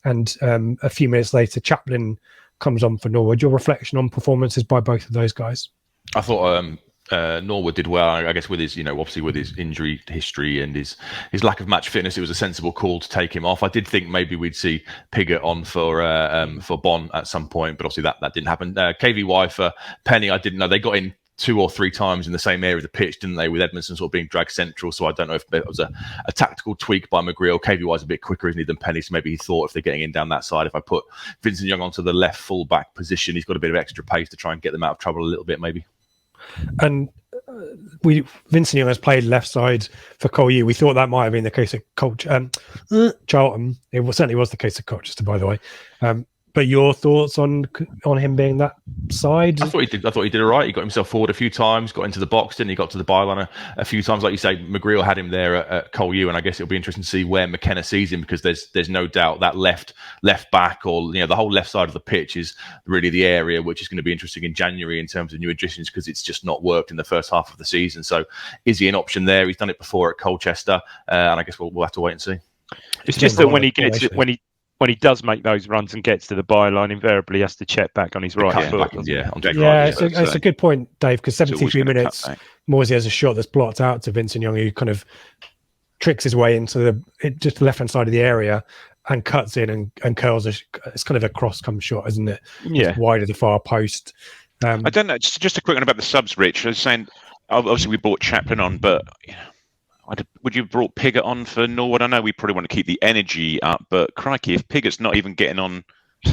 and a few minutes later Chaplin comes on for Norwood. Your reflection on performances by both of those guys? I thought Norwood did well, I guess, with his, obviously with his injury history and his lack of match fitness. It was a sensible call to take him off. I did think maybe we'd see Piggott on for Bon at some point, but obviously that didn't happen. KVY for Penny, I didn't know. They got in 2 or 3 times in the same area of the pitch, didn't they, with Edmondson sort of being dragged central. So I don't know if it was a tactical tweak by McGreal. KVY's a bit quicker, isn't he, than Penny, so maybe he thought if they're getting in down that side, if I put Vincent Young onto the left full-back position, he's got a bit of extra pace to try and get them out of trouble a little bit, maybe. And Vincent Young has played left side for Colchester. We thought that might have been the case of Charlton. It certainly was the case of Colchester, by the way. But your thoughts on him being that side? I thought he did all right. He got himself forward a few times, got into the box, didn't he? Got to the byline a few times. Like you say, McGreal had him there at Colchester, and I guess it'll be interesting to see where McKenna sees him, because there's no doubt that left back, or the whole left side of the pitch is really the area which is going to be interesting in January in terms of new additions, because it's just not worked in the first half of the season. So is he an option there? He's done it before at Colchester, and I guess we'll have to wait and see. It's just that when he does make those runs and gets to the byline, invariably he has to check back on his right foot. It's a good point, Dave, because 73 minutes, Morsey has a shot that's blocked out to Vincent Young, who kind of tricks his way into just the left-hand side of the area and cuts in and curls. It's kind of a cross-come shot, isn't it? Yeah. Just wide of the far post. I don't know. Just a quick one about the subs, Rich. I was saying, obviously we brought Chaplin on, but... would you have brought Piggott on for Norwood? I know we probably want to keep the energy up, but crikey, if Piggott's not even getting on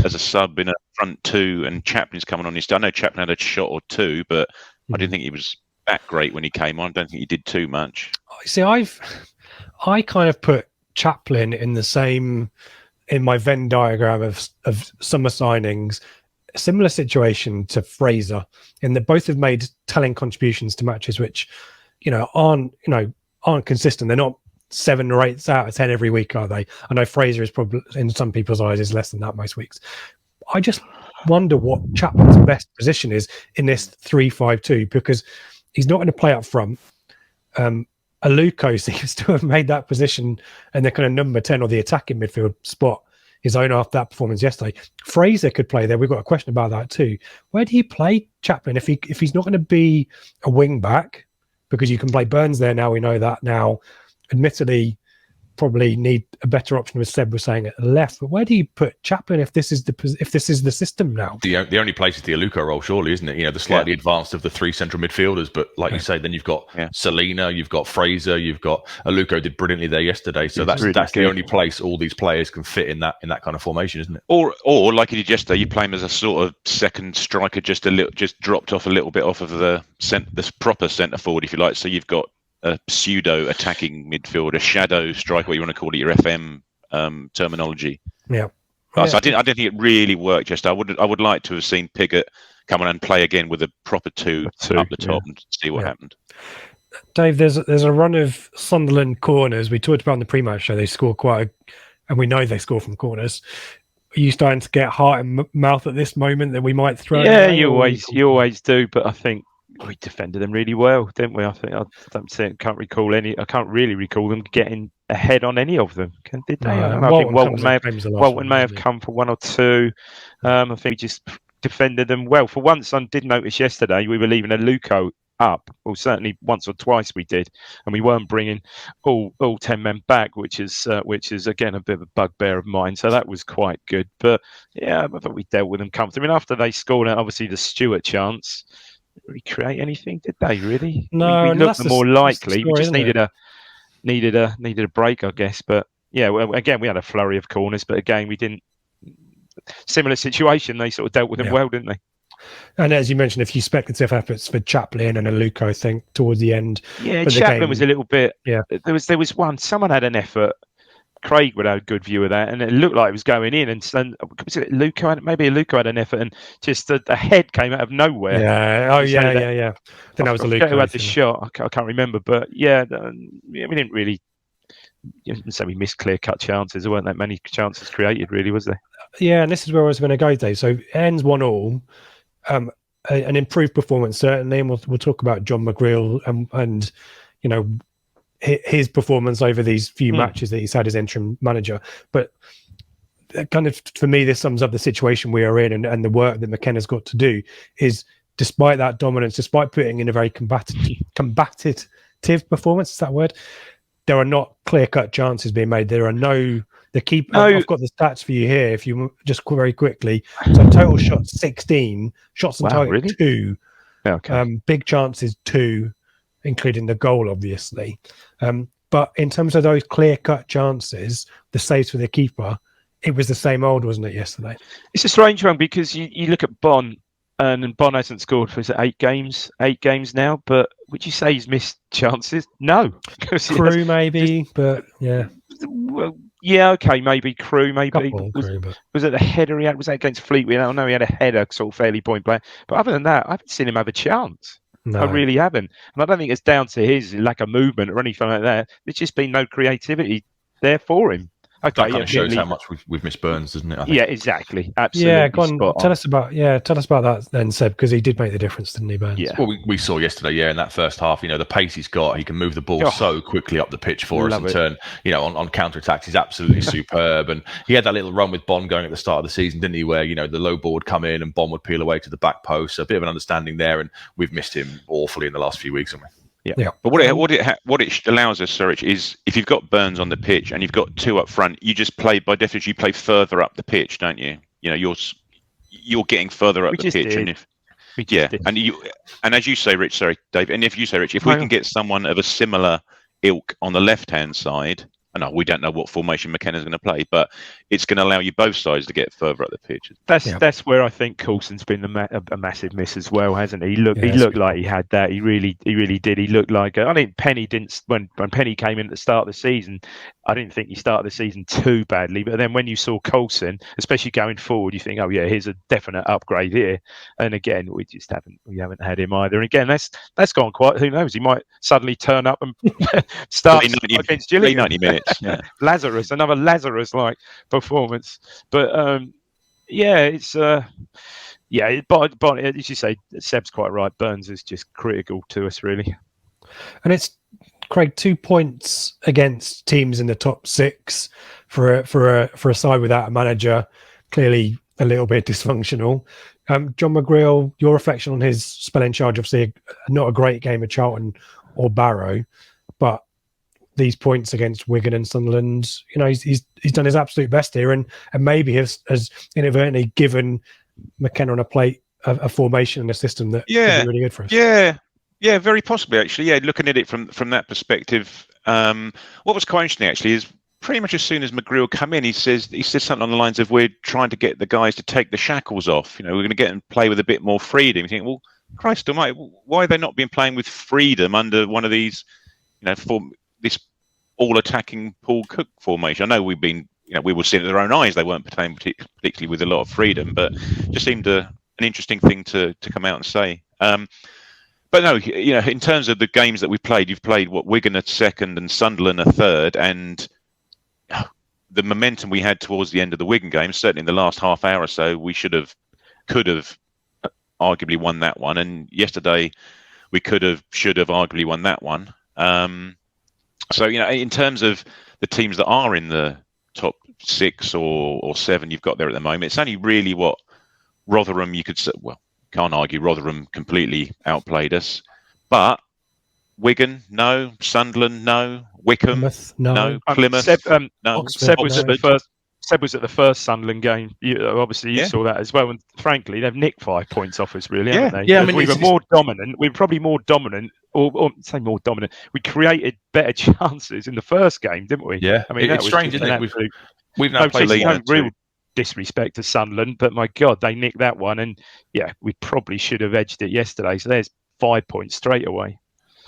as a sub in a front 2 and Chaplin's coming on, I know Chaplin had a shot or 2, but I didn't think he was that great when he came on. I don't think he did too much. See, I kind of put Chaplin in my Venn diagram of summer signings, a similar situation to Fraser, in that both have made telling contributions to matches which, aren't consistent. They're not 7 or 8 out of 10 every week, are they? I know Fraser is probably, in some people's eyes, is less than that most weeks. I just wonder what Chapman's best position is in this 3-5-2, because he's not going to play up front. Aluko seems to have made that position and the kind of number 10 or the attacking midfield spot his own after that performance yesterday. Fraser could play there. We've got a question about that too. Where do you play Chaplin if he's not going to be a wing back? Because you can play Burns there now. We know that now. Admittedly, probably need a better option, as Seb was saying, at the left. But where do you put Chaplin if this is the system now? The only place is the Aluko role, surely, isn't it? The slightly advanced of the 3 central midfielders. But like you say, then you've got Selena, you've got Fraser, you've got Aluko did brilliantly there yesterday. So that's the only place all these players can fit in that kind of formation, isn't it? Or like you did yesterday, you play him as a sort of second striker, just dropped off a little bit off of the proper centre forward, if you like. So you've got a pseudo attacking midfield, a shadow striker, what you want to call it, your FM terminology. Yeah. So I didn't think it really worked. Just I would like to have seen Piggott come on and play again with a proper two up the top and see what happened. Dave, there's a run of Sunderland corners. We talked about in the pre-match show. They score and we know they score from corners. Are you starting to get heart and mouth at this moment that we might throw? Yeah, you always do. But I think we defended them really well, didn't we? I can't really recall them getting ahead on any of them. Did they? I think Walton may have come for 1 or 2. I think we just defended them well. For once, I did notice yesterday we were leaving Aluko up. Well, certainly once or twice we did, and we weren't bringing all 10 men back, which is again a bit of a bugbear of mine. So that was quite good. But yeah, I thought we dealt with them comfortably. I mean, after they scored, obviously the Stewart chance. Really create anything, did they? Really? No, we looked more likely. We just needed a break, I guess. But yeah, well, again, we had a flurry of corners, but again, we didn't. Similar situation. They sort of dealt with them well, didn't they? And as you mentioned, a few speculative efforts for Chaplin and Aluko, I think, towards the end. Yeah, Chaplin was a little bit. Yeah, there was one. Someone had an effort. Craig would have a good view of that, and it looked like it was going in. And was it Luca? Maybe Luca had an effort, and just the head came out of nowhere. Yeah. I think that was the Luca who had the shot. I can't remember, but we didn't really. You didn't say we missed clear-cut chances. There weren't that many chances created, really, was there? Yeah, and this is where I was going to go, Dave. So it ends 1-1. An improved performance certainly, and we'll talk about John McGreal and his performance over these few matches that he's had as interim manager. But kind of, for me, this sums up the situation we are in, and the work that McKenna's got to do is, despite that dominance, despite putting in a very combative performance, is that word? There are not clear-cut chances being made. There are no. I've got the stats for you here. If you just very quickly, so total shots 16, shots on target 2, big chances 2. Including the goal, obviously. But in terms of those clear-cut chances, the saves for the keeper, it was the same old, wasn't it, yesterday? It's a strange one because you look at Bon, and Bon hasn't scored for 8 games now, but would you say he's missed chances? No. Crew, maybe, but yeah. Well, yeah, okay, maybe Crew, maybe. Was it the header he had? Was that against Fleetwood? I don't know, he had a header sort of fairly point blank. But other than that, I haven't seen him have a chance. No. I really haven't. And I don't think it's down to his lack of movement or anything like that. There's just been no creativity there for him. Okay, that kind of shows how much we've missed Burns, doesn't it? I think. Yeah, exactly. Absolutely. Yeah, go on. Tell us about that then, Seb, because he did make the difference, didn't he, Burns? Yeah. Well, we saw yesterday, in that first half, the pace he's got, he can move the ball so quickly up the pitch for us and turn, on counter-attacks. He's absolutely superb. And he had that little run with Bon going at the start of the season, didn't he, where, the low ball would come in and Bon would peel away to the back post. So a bit of an understanding there, and we've missed him awfully in the last few weeks, haven't we? Yeah. But what it allows us, Surridge, is if you've got Burns on the pitch and you've got 2 up front, you just play, by definition, you play further up the pitch, don't you? You're getting further up the pitch, and as you say, Rich, sorry, Dave, and if you say, Rich, if we can get someone of a similar ilk on the left-hand side. No, we don't know what formation McKenna's going to play, but it's going to allow you both sides to get further up the pitch. That's where I think Coulson's been a massive miss as well, hasn't he? He looked like he had that. He really did. He looked like I think Penny didn't when Penny came in at the start of the season. I didn't think he started the season too badly, but then when you saw Coulson, especially going forward, you think, oh yeah, here's a definite upgrade here. And again, we haven't had him either. And again, that's gone quite. Who knows? He might suddenly turn up and start against Gillingham. 90 minutes. Yeah. Another Lazarus-like performance. But it's but as you say, Seb's quite right. Burns is just critical to us, really. And it's Craig, 2 points against teams in the top 6 for a side without a manager. Clearly, a little bit dysfunctional. John McGreal, your reflection on his spell in charge, obviously not a great game of Charlton or Barrow, but these points against Wigan and Sunderland, he's done his absolute best here, and maybe has inadvertently given McKenna on a plate a formation and a system that is really good for us. Yeah, very possibly actually. Yeah, looking at it from that perspective, what was quite interesting actually is pretty much as soon as McGreal come in, he said something on the lines of, we're trying to get the guys to take the shackles off. We're going to get them play with a bit more freedom. You think, well, Christ almighty, why have they not been playing with freedom under one of these, for this all-attacking Paul Cook formation? I know we've been, we were seeing with our own eyes they weren't playing particularly with a lot of freedom, but just seemed an interesting thing to come out and say. But no, in terms of the games that we've played, you've played Wigan a second and Sunderland a third, and the momentum we had towards the end of the Wigan game, certainly in the last half hour or so, we could have arguably won that one. And yesterday, we should have arguably won that one. So, in terms of the teams that are in the top 6 or 7 you've got there at the moment, it's only really what Rotherham, you could say, well, can't argue Rotherham completely outplayed us, but Wigan, no. Sunderland, no. Wycombe, no. Plymouth, no. Seb was at the first Sunderland game. You saw that as well. And frankly, they've nicked 5 points off us, really, haven't they? Yeah, I mean, we were more dominant. We were probably more dominant, or say more dominant. We created better chances in the first game, didn't we? Yeah, I mean, it's strange, isn't it? We've now played no real disrespect to Sunderland, but my God, they nicked that one, and we probably should have edged it yesterday. So there's 5 points straight away.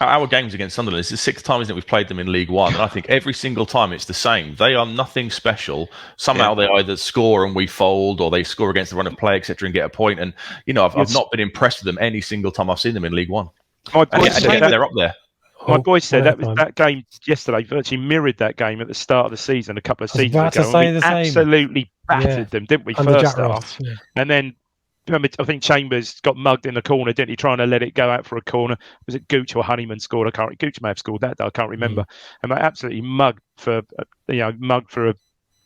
Our games against Sunderland, it's the 6th time, isn't it, we've played them in League One, and I think every single time it's the same. They are nothing special. Somehow they either score and we fold, or they score against the run of play, etc., and get a point. And I've not been impressed with them any single time I've seen them in League One. My boy said they're up there. My boy said that game yesterday virtually mirrored that game at the start of the season a couple of seasons ago. We absolutely battered them, didn't we? First half, and then. Remember, I think Chambers got mugged in the corner, didn't he? Trying to let it go out for a corner. Was it Gooch or Honeyman scored? Gooch may have scored that day. I can't remember. And they absolutely mugged for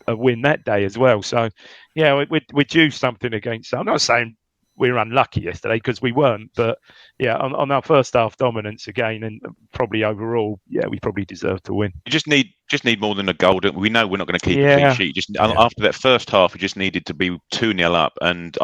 a win that day as well. So, yeah, we're due something against. I'm not saying we were unlucky yesterday because we weren't, but yeah, on our first half dominance again, and probably overall, yeah, we probably deserve to win. You just need more than a goal. We know we're not going to keep a clean sheet. After that first half, we just needed to be 2-0 up, and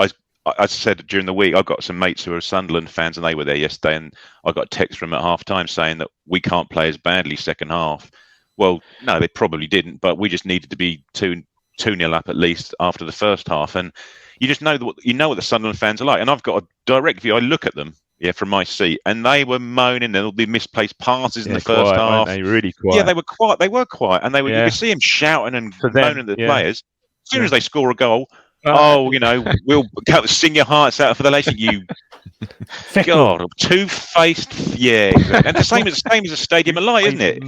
I said during the week, I've got some mates who are Sunderland fans, and they were there yesterday, and I got a text from them at half-time saying that we can't play as badly second half. Well, no, they probably didn't, but we just needed to be 2-0 up at least after the first half. And you just know what the Sunderland fans are like. And I've got a direct view. I look at them, from my seat, and they were moaning. There'll be misplaced passes in the first half. They really quiet. Yeah, they were quiet. They were quiet, and you could see them shouting and moaning at the players. As soon as they score a goal, we'll sing your hearts out for the nation. You, God, two-faced. Yeah, exactly. And the same as a Stadium of Light, isn't it?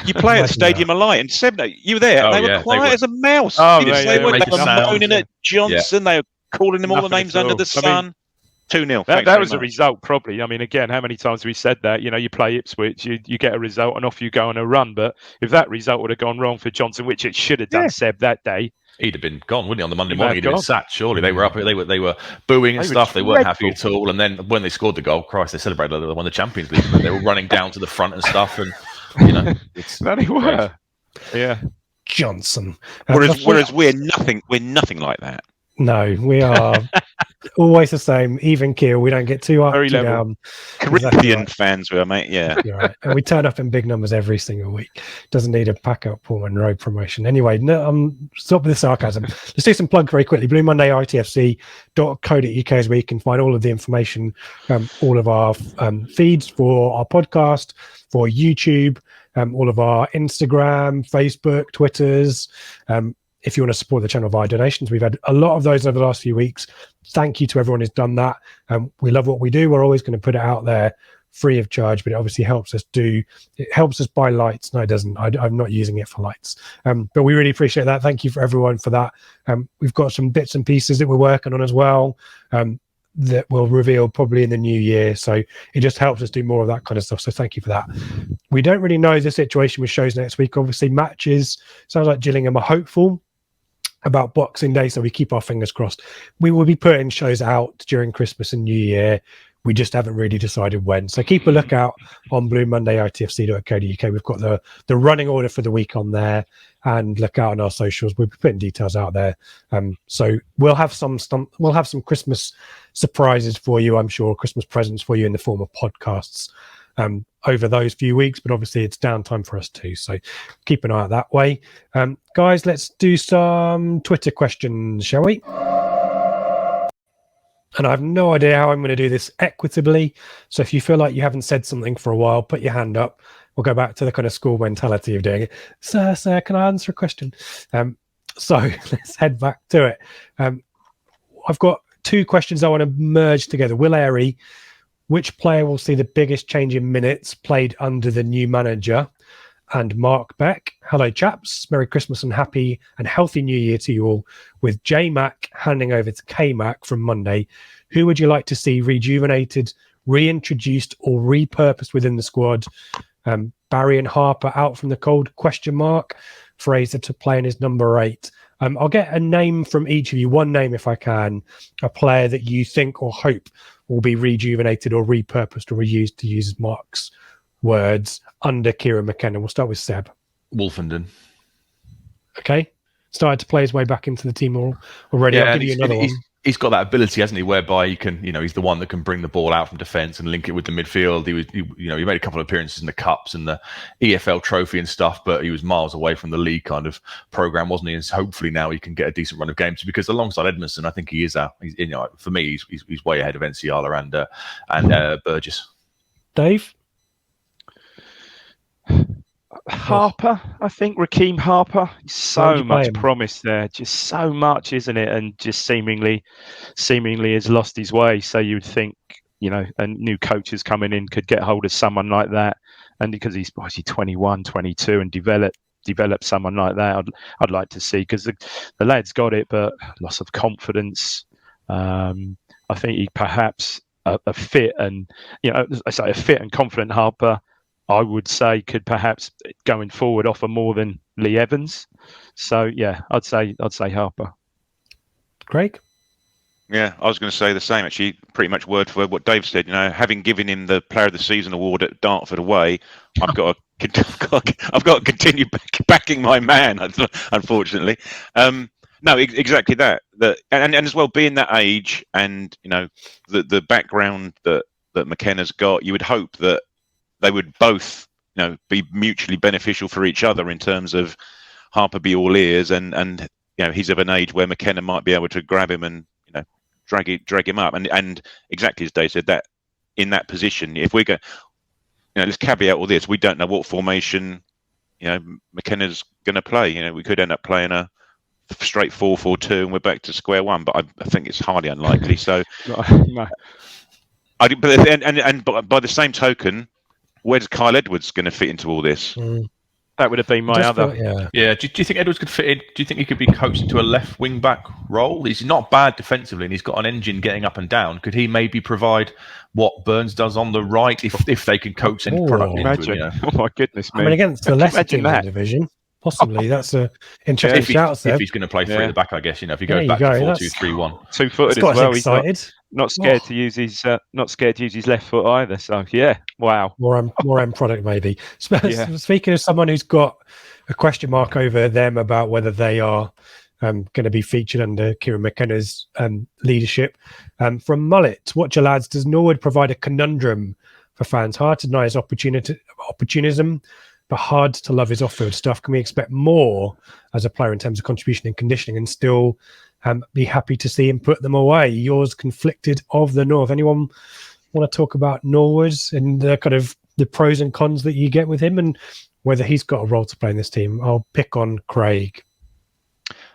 You play at the Stadium of Light, and Seb, you were there. They were quiet as a mouse. They were moaning at Johnson. They were calling them all the names under the sun. 2-0. That was a result, probably. I mean, again, how many times we said that? You play Ipswich, you get a result, and off you go on a run. But if that result would have gone wrong for Johnson, which it should have done, Seb, that day, he'd have been gone, wouldn't he? On the Monday morning, he'd have been sacked. Surely they were up. They were booing and stuff. They weren't happy at all. And then when they scored the goal, Christ, they celebrated like they won the Champions League. They were running down to the front and stuff. And they were. Yeah, Johnson. Whereas we're nothing like that. No, we are always the same, even keel. We don't get too up, too down. Corinthian fans were, mate. Yeah. Right. And we turn up in big numbers every single week. Doesn't need a pack out Portman Road promotion. Anyway, stop with the sarcasm. Let's do some plug very quickly. Blue Monday, ITFC.co.uk is where you can find all of the information, all of our feeds for our podcast, for YouTube, all of our Instagram, Facebook, Twitters. If you want to support the channel via donations, we've had a lot of those over the last few weeks. Thank you to everyone who's done that. We love what we do. We're always going to put it out there free of charge, but it obviously helps us buy lights. No, it doesn't. I'm not using it for lights. But we really appreciate that. Thank you for everyone for that. We've got some bits and pieces that we're working on as well that we'll reveal probably in the new year. So it just helps us do more of that kind of stuff. So thank you for that. We don't really know the situation with shows next week. Obviously, matches. Sounds like Gillingham are hopeful about Boxing Day, so we keep our fingers crossed. We will be putting shows out during Christmas and New Year. We just haven't really decided when. So keep a lookout on Blue Monday, ITFC.co.uk. We've got the running order for the week on there, and look out on our socials. We'll be putting details out there. So we'll have some Christmas surprises for you, I'm sure, Christmas presents for you in the form of podcasts over those few weeks, but obviously it's downtime for us too, so keep an eye out that way. Guys, let's do some Twitter questions, shall we? And I have no idea how I'm going to do this equitably, so if you feel like you haven't said something for a while, put your hand up. We'll go back to the kind of school mentality of doing it. Sir, can I answer a question? So let's head back to it. I've got two questions I want to merge together. Will Airy, which player will see the biggest change in minutes played under the new manager? And Mark Beck, hello chaps, Merry Christmas and happy and healthy New Year to you all. With J Mac handing over to K Mac from Monday, who would you like to see rejuvenated, reintroduced or repurposed within the squad? Barry and Harper out from the cold, ? Fraser to play in his number 8. I'll get a name from each of you, one name if I can, a player that you think or hope will be rejuvenated or repurposed or reused, to use Mark's words, under Kieran McKenna. We'll start with Seb. Wolfenden. Okay. Started to play his way back into the team already. Yeah, I'll give you another one. He's got that ability, hasn't he, whereby he can, he's the one that can bring the ball out from defence and link it with the midfield. He made a couple of appearances in the Cups and the EFL trophy and stuff, but he was miles away from the league kind of programme, wasn't he? And hopefully now he can get a decent run of games, because alongside Edmondson, I think he is for me, he's way ahead of Enciala and Burgess. Dave? Harper, I think Raheem Harper. So much promise there, just so much, isn't it? And just seemingly has lost his way. So you'd think, a new coach is coming in could get hold of someone like that, and because he's obviously 21, 22, and develop someone like that, I'd like to see, because the lad's got it, but loss of confidence. I think he perhaps a fit and a fit and confident Harper, I would say, could perhaps going forward offer more than Lee Evans. So yeah, I'd say Harper. Craig? Yeah, I was going to say the same, actually, pretty much word for word what Dave said. Having given him the Player of the Season award at Dartford away, I've got to continue backing my man, unfortunately. No, exactly that. And as well, being that age and the background that McKenna's got, you would hope that they would both be mutually beneficial for each other, in terms of Harper be all ears, and he's of an age where McKenna might be able to grab him and drag him up, and exactly as Dave said, that in that position, if we go, let's caveat all this, we don't know what formation McKenna's going to play. We could end up playing a straight 4-4-2 and we're back to square one, but I think it's highly unlikely. So no. But by the same token, where's Kyle Edwards going to fit into all this? That would have been my other. Yeah. Do you think Edwards could fit in? Do you think he could be coached into a left wing back role? He's not bad defensively, and he's got an engine getting up and down. Could he maybe provide what Burns does on the right, if they can coach any product into him? Oh my goodness me! I mean, against the lesser team in the division, possibly that's a interesting shout. If he's going to play three at the back, I guess if he goes back to 4-2-3-1, 2-footed as well. Excited. He's not scared to use his left foot either. So yeah, wow. More end product maybe. Speaking of someone who's got a question mark over them about whether they are going to be featured under Kieran McKenna's leadership, from Mullet, watch your lads. Does Norwood provide a conundrum for fans? Hard to deny his opportunism, but hard to love his off-field stuff. Can we expect more as a player in terms of contribution and conditioning, and still be happy to see him put them away? Yours conflicted of the North. Anyone want to talk about Norwood and the kind of the pros and cons that you get with him, and whether he's got a role to play in this team? I'll pick on Craig.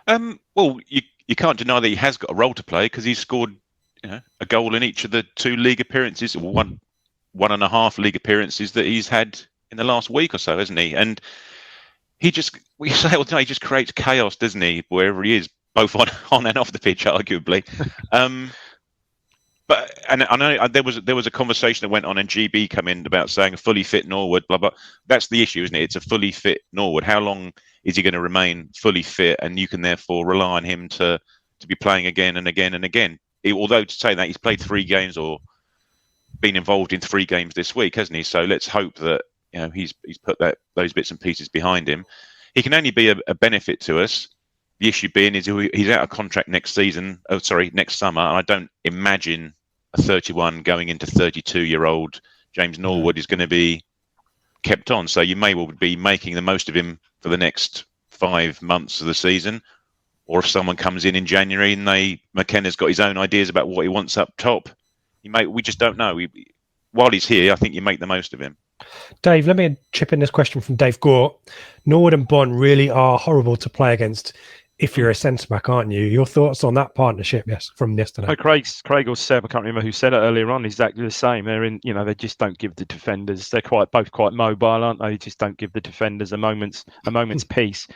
Well, you can't deny that he has got a role to play, because he's scored a goal in each of the 2 league appearances, or one and a half league appearances that he's had in the last week or so, hasn't he? And he just creates chaos, doesn't he, wherever he is, both on and off the pitch, arguably. But I know there was a conversation that went on, and GB come in about saying a fully fit Norwood, blah blah. That's the issue, isn't it? It's a fully fit Norwood. How long is he going to remain fully fit? And you can therefore rely on him to be playing again and again and again. Although to say that, he's played 3 games or been involved in 3 games this week, hasn't he? So let's hope that he's put those bits and pieces behind him. He can only be a benefit to us. The issue being is he's out of contract next summer, and I don't imagine a 31 going into 32-year-old James Norwood is going to be kept on. So you may well be making the most of him for the next 5 months of the season, or if someone comes in January and McKenna's got his own ideas about what he wants up top, we just don't know. While he's here, I think you make the most of him. Dave, let me chip in this question from Dave Gort. Norwood and Bond really are horrible to play against if you're a centre-back, aren't you? Your thoughts on that partnership, from yesterday? Oh, Craig or Seb, I can't remember who said it earlier on, exactly the same. They're in, they just don't give the defenders, they're both quite mobile, aren't they? They just don't give the defenders a moment's peace.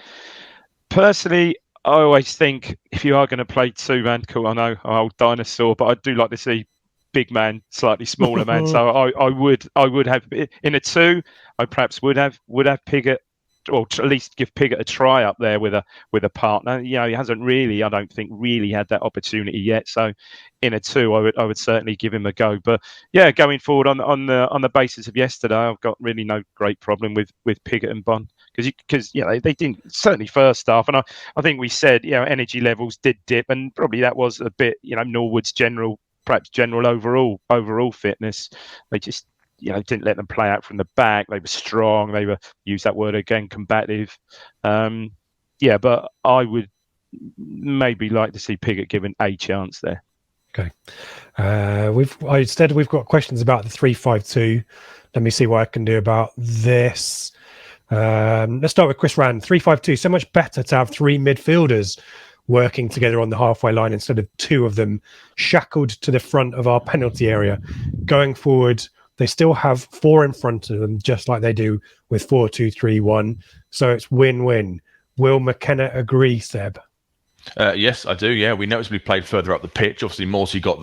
Personally, I always think if you are going to play 2-man, cool, I know, old dinosaur, but I do like to see big man, slightly smaller man. So I would have in a 2. I perhaps would have Piggott, or at least give Piggott a try up there with a partner. He hasn't really, I don't think, really had that opportunity yet. So in a 2, I would certainly give him a go. But yeah, going forward on the basis of yesterday, I've got really no great problem with Piggott and Bond, because they didn't, certainly first half, and I think we said energy levels did dip, and probably that was a bit Norwood's general overall fitness. They just didn't let them play out from the back. They were strong. They were, use that word again, combative. But I would maybe like to see Piggott given a chance there. Okay. We've got questions about the 3-5-2. Let me see what I can do about this. Let's start with Chris Rand. 3-5-2. So much better to have 3 midfielders working together on the halfway line instead of 2 of them shackled to the front of our penalty area. Going forward, they still have 4 in front of them, just like they do with 4-2-3-1. So it's win-win. Will McKenna agree, Seb? Yes, I do. Yeah, we noticed we played further up the pitch. Obviously, Morsey got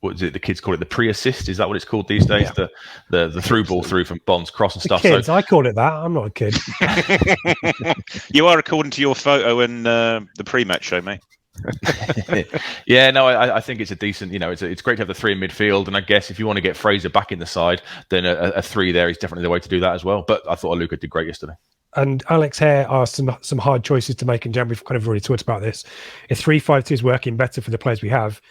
what is it? The kids call it the pre-assist. Is that what it's called these days? Yeah. The through ball through from Bond's cross and stuff. Kids, so I call it that. I'm not a kid. You are, according to your photo and the pre-match show, mate. Yeah, no, I think it's a decent. It's great to have the 3 in midfield, and I guess if you want to get Fraser back in the side, then a 3 there is definitely the way to do that as well. But I thought Aluka did great yesterday. And Alex Hare asked some hard choices to make in January. We've kind of already talked about this. If 3-5-2 is working better for the players we have,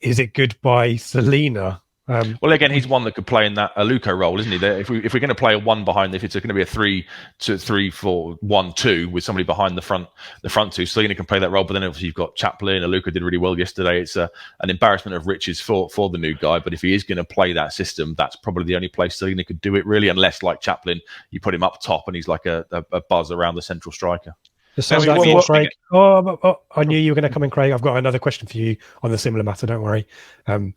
is it good by Selena? Well, again, he's one that could play in that Aluko role, isn't he? If we're going to play a 1 behind, if it's going to be a 3-4-1-2 with somebody behind the front 2, Selena can play that role. But then obviously you've got Chaplin. Aluko did really well yesterday. It's an embarrassment of riches for the new guy. But if he is going to play that system, that's probably the only place Selena could do it, really, unless like Chaplin, you put him up top and he's like a buzz around the central striker. Craig. I knew you were going to come in, Craig. I've got another question for you on the similar matter. Don't worry. And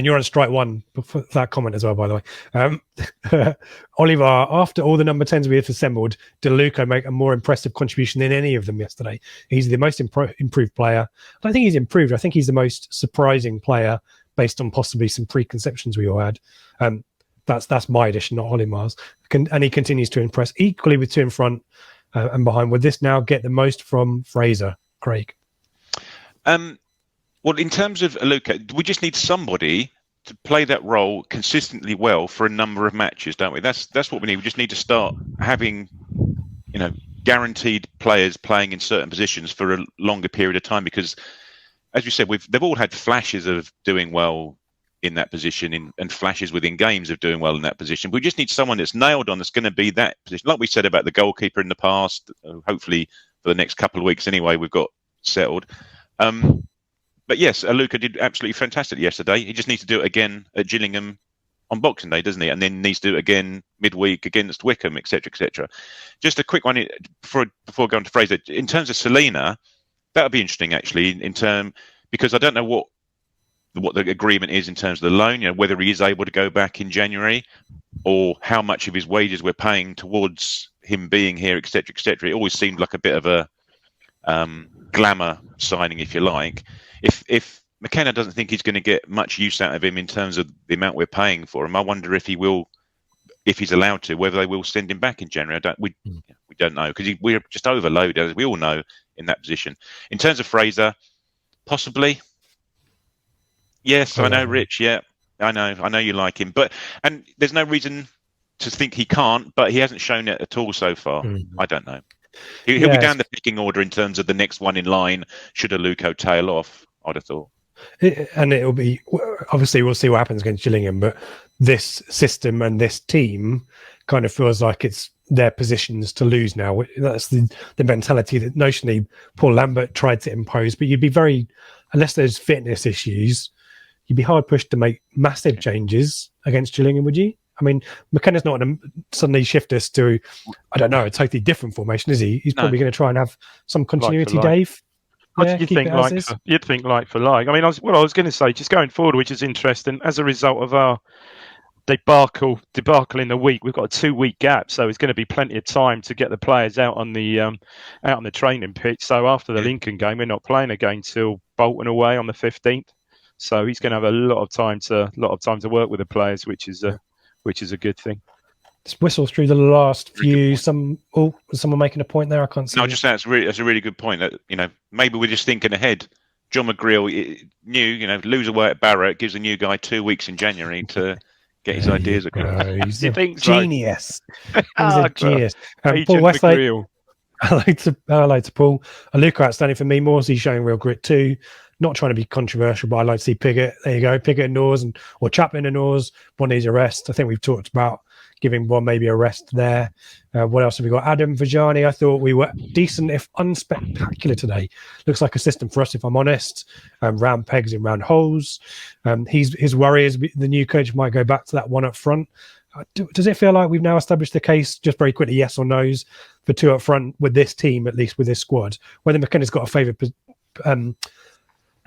you're on strike 1 for that comment as well, by the way. Oliver, after all the number 10s we have assembled, did Luca make a more impressive contribution than any of them yesterday? He's the most improved player. I don't think he's improved. I think he's the most surprising player based on possibly some preconceptions we all had. That's my addition, not Olimar's. And he continues to impress equally with 2 in front. And behind. Would this now get the most from Fraser, Craig? Well, in terms of Luca, we just need somebody to play that role consistently well for a number of matches, don't we? That's what we need. We just need to start having, guaranteed players playing in certain positions for a longer period of time. Because, as you said, they've all had flashes of doing well in that position and flashes within games of doing well in that position. We just need someone that's nailed on, that's going to be that position. Like we said about the goalkeeper in the past, hopefully for the next couple of weeks anyway, we've got settled. But yes, Aluka did absolutely fantastic yesterday. He just needs to do it again at Gillingham on Boxing Day, doesn't he? And then needs to do it again midweek against Wickham, etc., etc. Just a quick one before going to Fraser. In terms of Selena, that would be interesting actually, because I don't know what the agreement is in terms of the loan, whether he is able to go back in January or how much of his wages we're paying towards him being here, etc., etc. It always seemed like a bit of a glamour signing, if you like. If McKenna doesn't think he's going to get much use out of him in terms of the amount we're paying for him, I wonder if he's allowed to, whether they will send him back in January. We don't know, because we're just overloaded, as we all know, in that position. In terms of Fraser, possibly. Yes, I know, Rich. Yeah, I know you like him, and there's no reason to think he can't, but he hasn't shown it at all so far. I don't know. He'll be down the picking order in terms of the next one in line should Aluko tail off, I'd have thought. And it'll be, obviously we'll see what happens against Gillingham, but this system and this team kind of feels like it's their positions to lose now. That's the mentality that notionally Paul Lambert tried to impose, but you'd be unless there's fitness issues, you'd be hard pushed to make massive changes against Gillingham, would you? I mean, McKenna's not going to suddenly shift us to, I don't know, a totally different formation, is he? He's probably going to try and have some continuity, Dave. You'd think like for like. I mean, I was going to say, just going forward, which is interesting, as a result of our debacle in the week, we've got a 2-week gap, so it's going to be plenty of time to get the players out on the training pitch. So after the Lincoln game, we're not playing again till Bolton away on the 15th. So he's going to have a lot of time to work with the players, which is a good thing. Just whistle through the last few. Was someone making a point there? I can't see. No, just that's a really good point. That maybe we're just thinking ahead. John McGreal lose away at Barrett, gives a new guy 2 weeks in January to get his ideas across. He's a genius. He's a genius. Paul Westlake. I like to Paul. Aluka outstanding for me. Morsey showing real grit too. Not trying to be controversial, but I like to see Piggott. There you go, Piggott and Norris, or Chaplin and Norris. One needs a rest. I think we've talked about giving one maybe a rest there. What else have we got? Adam Vajani. I thought we were decent, if unspectacular today. Looks like a system for us, if I'm honest. Round pegs in round holes. His worry is the new coach might go back to that one up front. Does it feel like we've now established the case, just very quickly, yes or no's, for 2 up front with this team, at least with this squad, whether McKenna's got a favourite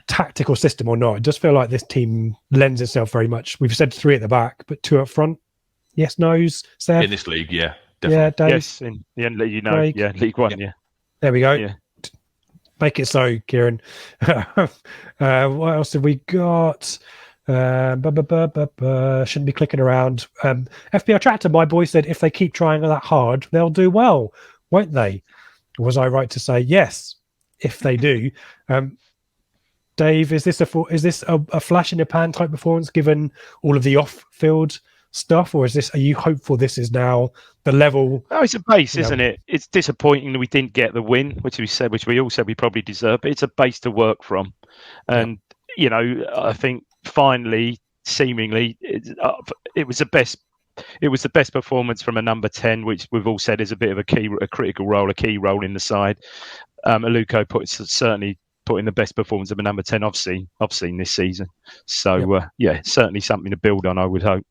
tactical system or not? It does feel like this team lends itself very much. We've said 3 at the back, but 2 up front. Yes, no's, Seth? In this league, yeah, definitely. Yeah, Dave? Yes, in the end, Craig? yeah, League One, yeah. There we go. Yeah. Make it so, Kieran. What else have we got? Shouldn't be clicking around. FPL Tractor, my boy, said if they keep trying that hard, they'll do well, won't they? Was I right to say yes? If they do, Dave, is this a flash in the pan type performance given all of the off-field stuff, or are you hopeful this is now the level? Oh, it's a base, isn't it? It's disappointing that we didn't get the win, which we all said we probably deserved, but it's a base to work from, and I think finally, seemingly, it was the best. It was the best performance from a number 10, which we've all said is a bit of a critical role, a key role in the side. Aluko certainly put in the best performance of a number 10 I've seen this season. So certainly something to build on, I would hope.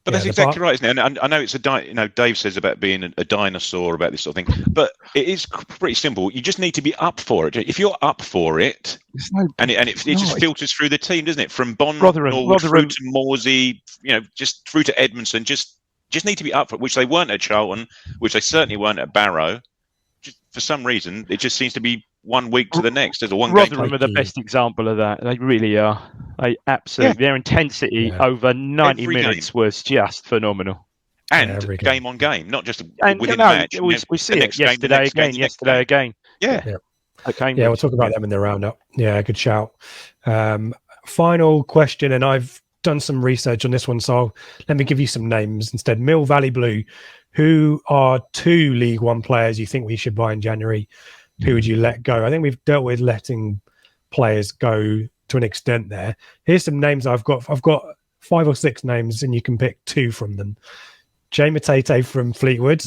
But that's exactly right, isn't it? And I know it's Dave says about being a dinosaur about this sort of thing, but it is pretty simple. You just need to be up for it. If you're up for it, it just filters through the team, doesn't it? From Bond through to Morsey, just through to Edmondson, just need to be up for it, which they weren't at Charlton, which they certainly weren't at Barrow. Just, for some reason, it just seems to be one week to the next. There's a one Rotherham are the best example of that. They really are. They absolutely their intensity over 90 minutes was just phenomenal. And game on game, not just within the match. We see it yesterday again. Yeah. We'll talk about them in the roundup. Yeah, good shout. Final question, and I've done some research on this one, so let me give you some names instead. Mill Valley Blue, who are 2 League One players you think we should buy in January? Who would you let go? I think we've dealt with letting players go to an extent there. Here's some names I've got 5 or 6 names, and you can pick 2 from them. Jay Matete from Fleetwood,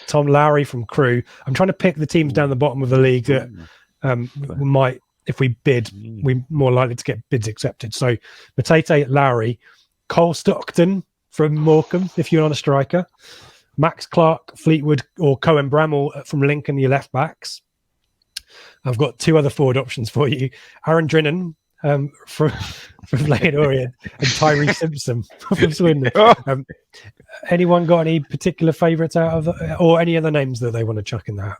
Tom Lowry from Crewe. I'm trying to pick the teams down the bottom of the league that we might, if we bid, we're more likely to get bids accepted. So Matete, Lowry, Cole Stockton from Morecambe, if you're on a striker, Max Clark, Fleetwood, or Cohen Bramall from Lincoln, your left backs. I've got 2 other forward options for you. Aaron Drinnan from Leyton Orient and Tyree Simpson from Swindon. Anyone got any particular favourites out of or any other names that they want to chuck in the hat?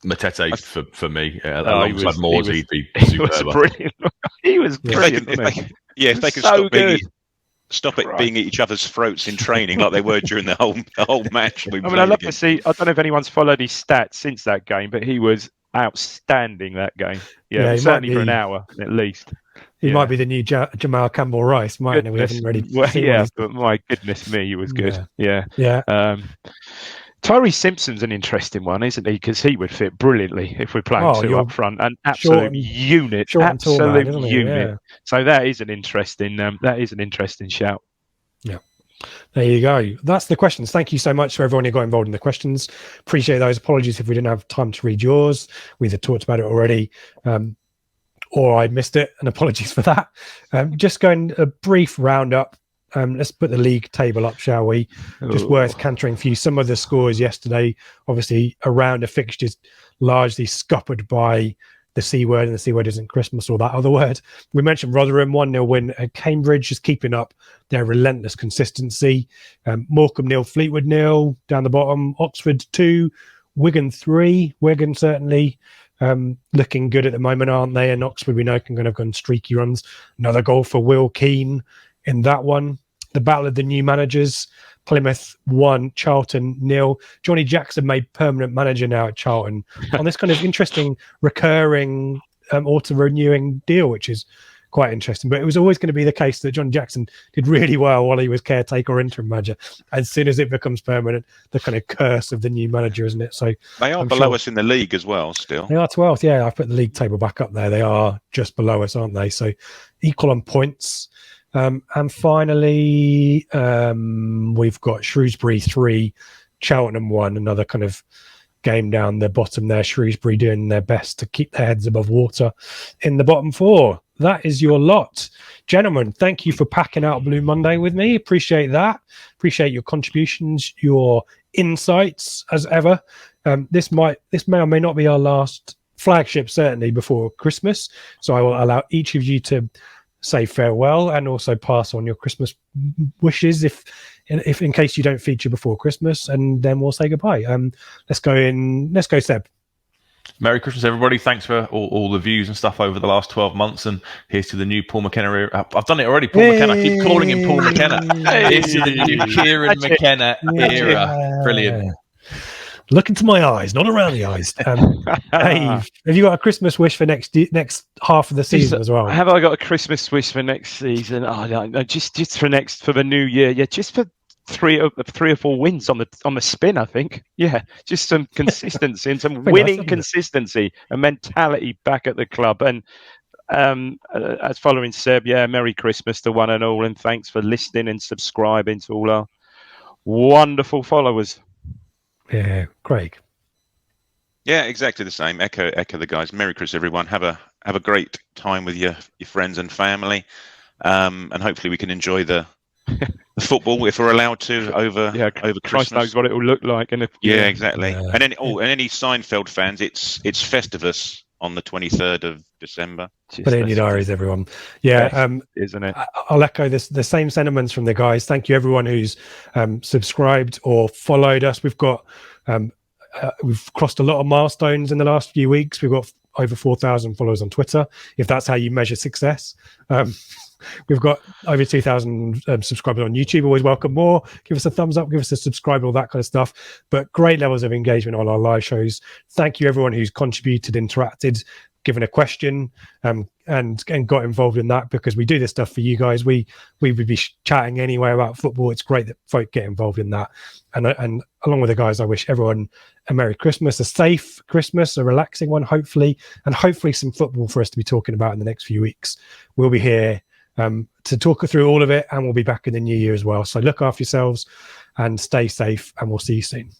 Matete for me. Alongside Moores, he'd be superb. Brilliant. He was brilliant. If they can stop it being at each other's throats in training like they were during the whole match. I'd love to see. I don't know if anyone's followed his stats since that game, but he was outstanding that game. Yeah, certainly for an hour at least. He might be the new Jamal Campbell-Rice, mightn't he? We haven't really seen but my goodness me, he was good. Yeah. Tyree Simpson's an interesting one, isn't he? Because he would fit brilliantly if we're playing 2 up front. An absolute unit. So that is an interesting shout. Yeah. There you go. That's the questions. Thank you so much for everyone who got involved in the questions. Appreciate those. Apologies if we didn't have time to read yours. We either talked about it already or I missed it, and apologies for that. Just going a brief roundup. Let's put the league table up, shall we? Just worth cantering for you. Some of the scores yesterday, obviously, around the fixtures, largely scuppered by the C word, and the C word isn't Christmas or that other word. We mentioned Rotherham, 1-0 win at Cambridge, just keeping up their relentless consistency. Morecambe 0, Fleetwood 0, down the bottom. Oxford 2, Wigan 3. Wigan certainly looking good at the moment, aren't they? And Oxford, we know, can kind of go on streaky runs. Another goal for Will Keane in that one. The battle of the new managers, Plymouth 1, Charlton 0. Johnny Jackson made permanent manager now at Charlton on this kind of interesting recurring auto-renewing deal, which is quite interesting. But it was always going to be the case that Johnny Jackson did really well while he was caretaker or interim manager. As soon as it becomes permanent, the kind of curse of the new manager, isn't it? So they are below us in the league as well still. They are 12th. Yeah, I've put the league table back up there. They are just below us, aren't they? So equal on points. And finally, we've got Shrewsbury 3, Cheltenham 1, another kind of game down the bottom there. Shrewsbury doing their best to keep their heads above water in the bottom 4. that is your lot. Gentlemen, thank you for packing out Blue Monday with me. Appreciate that. Appreciate your contributions, your insights as ever. This may or may not be our last flagship, certainly before Christmas. So I will allow each of you to say farewell and also pass on your Christmas wishes if in case you don't feature before Christmas, and then we'll say goodbye. Let's go, Seb. Merry Christmas, everybody. Thanks for all the views and stuff over the last 12 months. And here's to the new Paul McKenna era. I've done it already. Paul McKenna. I keep calling him Paul McKenna. Here's to the new Kieran McKenna era. Brilliant. Look into my eyes, not around the eyes. Dave, have you got a Christmas wish for next half of the season as well? Have I got a Christmas wish for next season? Oh, no, just for the new year. Yeah, just for three or four wins on the spin, I think. Yeah, just some consistency and some winning consistency and mentality back at the club. And as following Seb, yeah, Merry Christmas to one and all, and thanks for listening and subscribing to all our wonderful followers. Yeah, Craig. Yeah, exactly the same. Echo the guys. Merry Christmas, everyone. Have a great time with your friends and family, and hopefully we can enjoy the football if we're allowed to over Christmas. Christ knows what it will look like. And exactly. And any Seinfeld fans, it's Festivus on the 23rd of December. Put it in your diaries, everyone. Yeah, isn't it? I'll echo the same sentiments from the guys. Thank you, everyone who's subscribed or followed us. We've got we've crossed a lot of milestones in the last few weeks. We've got over 4,000 followers on Twitter, if that's how you measure success. We've got over 2,000 subscribers on YouTube. Always welcome more. Give us a thumbs up, give us a subscribe, all that kind of stuff. But great levels of engagement on our live shows. Thank you, everyone who's contributed, interacted, given a question, and got involved in that, because we do this stuff for you guys. We would be chatting anyway about football. It's great that folk get involved in that. And along with the guys, I wish everyone a Merry Christmas, a safe Christmas, a relaxing one, hopefully, and hopefully some football for us to be talking about in the next few weeks. We'll be here to talk through all of it, and we'll be back in the new year as well. So look after yourselves and stay safe, and we'll see you soon.